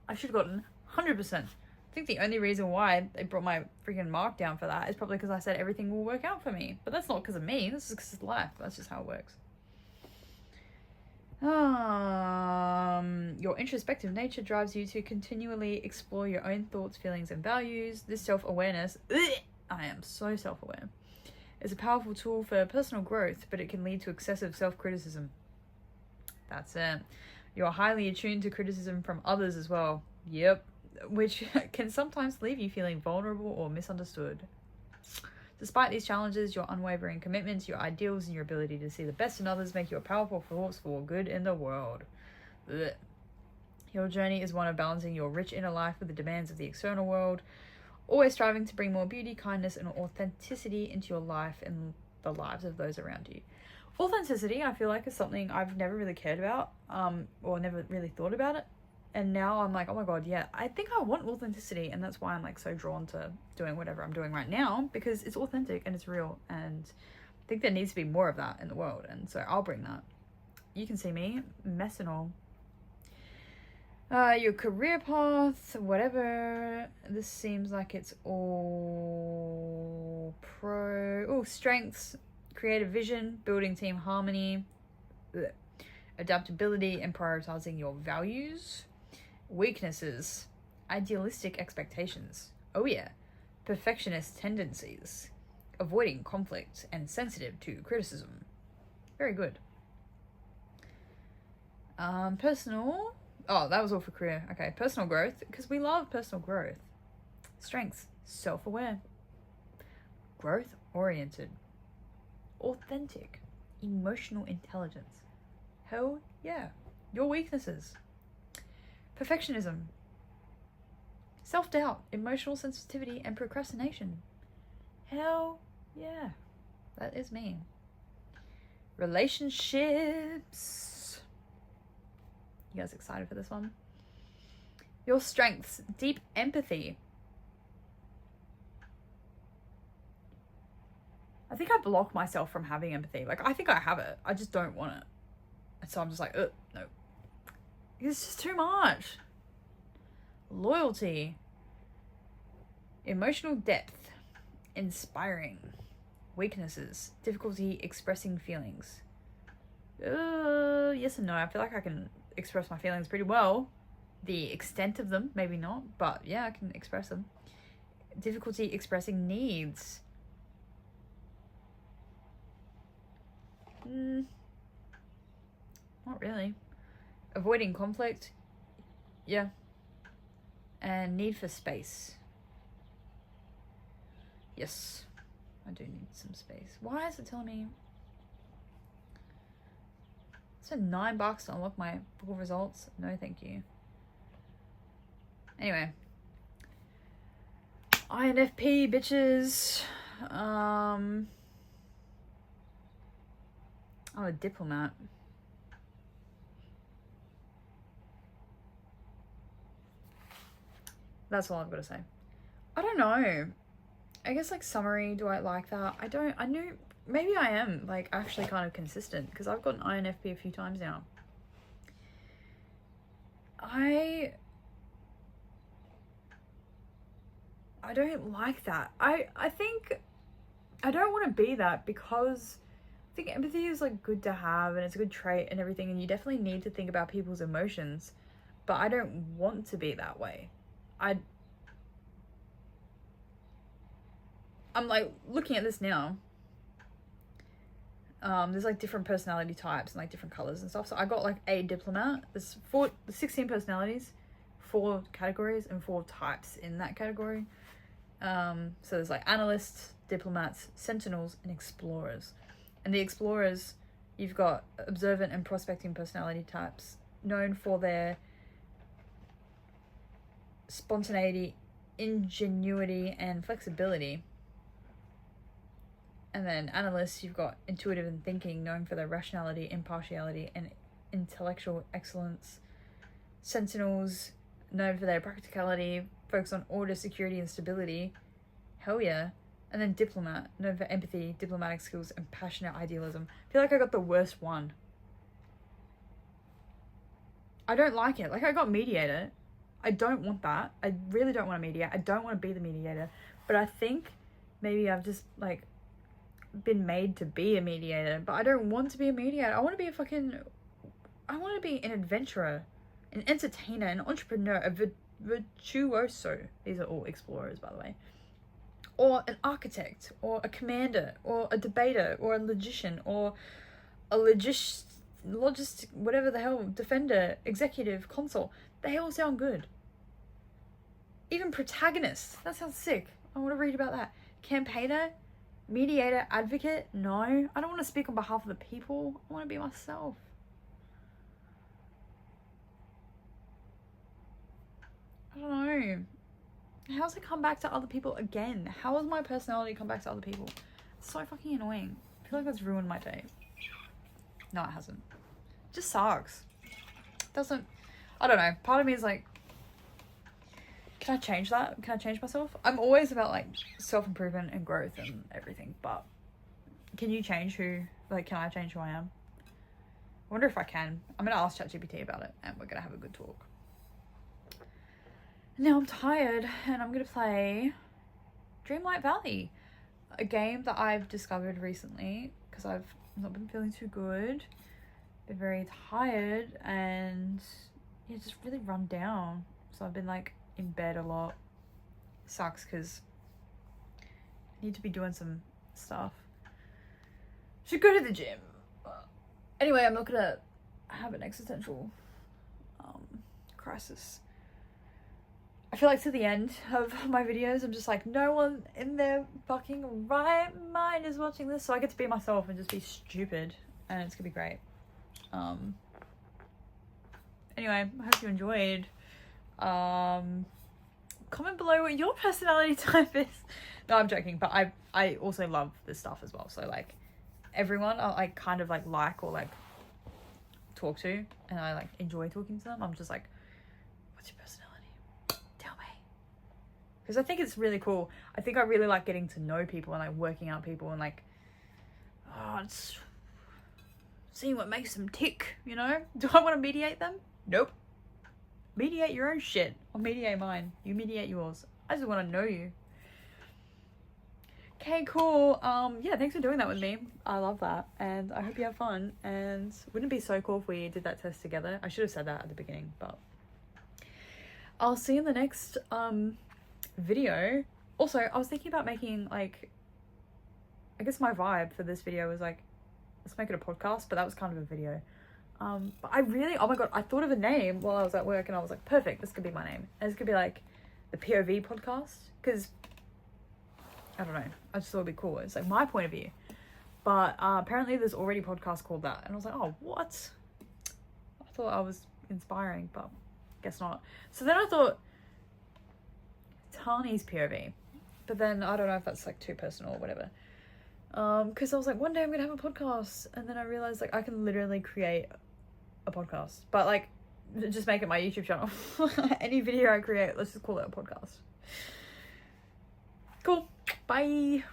A: I should have gotten 100%. I think the only reason why they brought my freaking mark down for that is probably because I said everything will work out for me. But that's not because of me. This is because of life. That's just how it works. Your introspective nature drives you to continually explore your own thoughts, feelings, and values. This self-awareness, I am so self-aware, is a powerful tool for personal growth, but it can lead to excessive self-criticism. That's it. You're highly attuned to criticism from others as well. Yep. Which can sometimes leave you feeling vulnerable or misunderstood. Despite these challenges, your unwavering commitment to your ideals and your ability to see the best in others make you a powerful force for good in the world. Ugh. Your journey is one of balancing your rich inner life with the demands of the external world, always striving to bring more beauty, kindness, and authenticity into your life and the lives of those around you. Authenticity, I feel like, is something I've never really cared about, or never really thought about it. And now I'm like, oh my god, yeah, I think I want authenticity, and that's why I'm like so drawn to doing whatever I'm doing right now, because it's authentic and it's real, and I think there needs to be more of that in the world, and so I'll bring that. You can see me, mess and all. Your career path, whatever. This seems like it's all pro. Oh, strengths, creative vision, building team harmony, adaptability, and prioritizing your values. Weaknesses, idealistic expectations. Oh yeah, perfectionist tendencies, avoiding conflict, and sensitive to criticism. Very good. Personal. Oh, that was all for career. Okay, personal growth, because we love personal growth. Strengths, self-aware, growth-oriented, authentic, emotional intelligence. Hell yeah. Your weaknesses. Perfectionism, self-doubt, emotional sensitivity, and procrastination. Hell yeah. That is me. Relationships. You guys excited for this one? Your strengths, deep empathy. I think I block myself from having empathy. Like, I think I have it. I just don't want it. And so I'm just like, no. It's just too much. Loyalty. Emotional depth. inspiring. Weaknesses, difficulty expressing feelings. Yes and no. I feel like I can express my feelings pretty well. The extent of them, maybe not, but yeah, I can express them. Difficulty expressing needs. Not really. Avoiding conflict. Yeah. And need for space. Yes. I do need some space. Why is it telling me? It said $9 to unlock my book of results. No, thank you. Anyway. INFP, bitches. I'm a diplomat. That's all I've got to say. I don't know. I guess, like, summary, do I like that? I knew, maybe I am, like, actually kind of consistent, because I've got an INFP a few times now. I don't like that. I think I don't want to be that, because I think empathy is, like, good to have, and it's a good trait and everything, and you definitely need to think about people's emotions, but I don't want to be that way. I'm, like, looking at this now. There's, like, different personality types and, like, different colors and stuff. So I got, like, a diplomat. There's 16 personalities, 4 categories, and 4 types in that category. So there's, like, analysts, diplomats, sentinels, and explorers. And the explorers, you've got observant and prospecting personality types, known for their spontaneity, ingenuity, and flexibility. And then analysts, you've got intuitive and thinking, known for their rationality, impartiality, and intellectual excellence. Sentinels, known for their practicality, focus on order, security, and stability. Hell yeah. And then diplomat, known for empathy, diplomatic skills, and passionate idealism. I feel like I got the worst one. I don't like it. Like, I got mediator. I don't want that. I really don't want to mediate. I don't want to be the mediator. But I think maybe I've just, like, been made to be a mediator, but I don't want to be a mediator. I want to be I want to be an adventurer, an entertainer, an entrepreneur, a virtuoso. These are all explorers, by the way. Or an architect, or a commander, or a debater, or a logician, or a logist, whatever the hell, defender, executive, consul. They all sound good. Even protagonist. That sounds sick. I want to read about that. Campaigner, mediator, advocate. No, I don't want to speak on behalf of the people. I want to be myself. I don't know. How's it come back to other people again? How has my personality come back to other people? It's so fucking annoying. I feel like that's ruined my day. No, it hasn't. It just sucks. It doesn't... I don't know. Part of me is like, can I change that? Can I change myself? I'm always about, like, self-improvement and growth and everything, but can you change can I change who I am? I wonder if I can. I'm going to ask ChatGPT about it, and we're going to have a good talk. Now I'm tired, and I'm going to play Dreamlight Valley, a game that I've discovered recently, because I've not been feeling too good, been very tired, and yeah, just really run down. So I've been, like, in bed a lot. Sucks, because I need to be doing some stuff. Should go to the gym. Anyway, I'm not gonna have an existential crisis. I feel like to the end of my videos, I'm just like, no one in their fucking right mind is watching this, so I get to be myself and just be stupid, and it's gonna be great. Anyway, I hope you enjoyed. Comment below what your personality type is. No, I'm joking, but I also love this stuff as well. So, like, everyone I like kind of like or like talk to, and I like enjoy talking to them. I'm just like, what's your personality? Tell me. Because I think it's really cool. I think I really like getting to know people and like working out people and like, it's seeing what makes them tick, you know? Do I want to mediate them? Nope. Mediate your own shit. I'll mediate mine. You mediate yours. I just want to know you. Okay, cool. Yeah, thanks for doing that with me. I love that, and I hope you have fun. And wouldn't it be so cool if we did that test together? I should have said that at the beginning, but I'll see you in the next video. Also, I was thinking about making, like, I guess my vibe for this video was like, let's make it a podcast, but that was kind of a video. But I really, oh my god, I thought of a name while I was at work, and I was like, perfect, this could be my name. And this could be like the POV podcast, because I don't know, I just thought it'd be cool. It's like my point of view. But apparently there's already a podcast called that, and I was like, oh, what? I thought I was inspiring, but guess not. So then I thought Tani's POV, but then I don't know if that's like too personal or whatever. Because I was like, one day I'm gonna have a podcast, and then I realized like I can literally create a podcast, but like just make it my YouTube channel. Any video I create, let's just call it a podcast. Cool. Bye.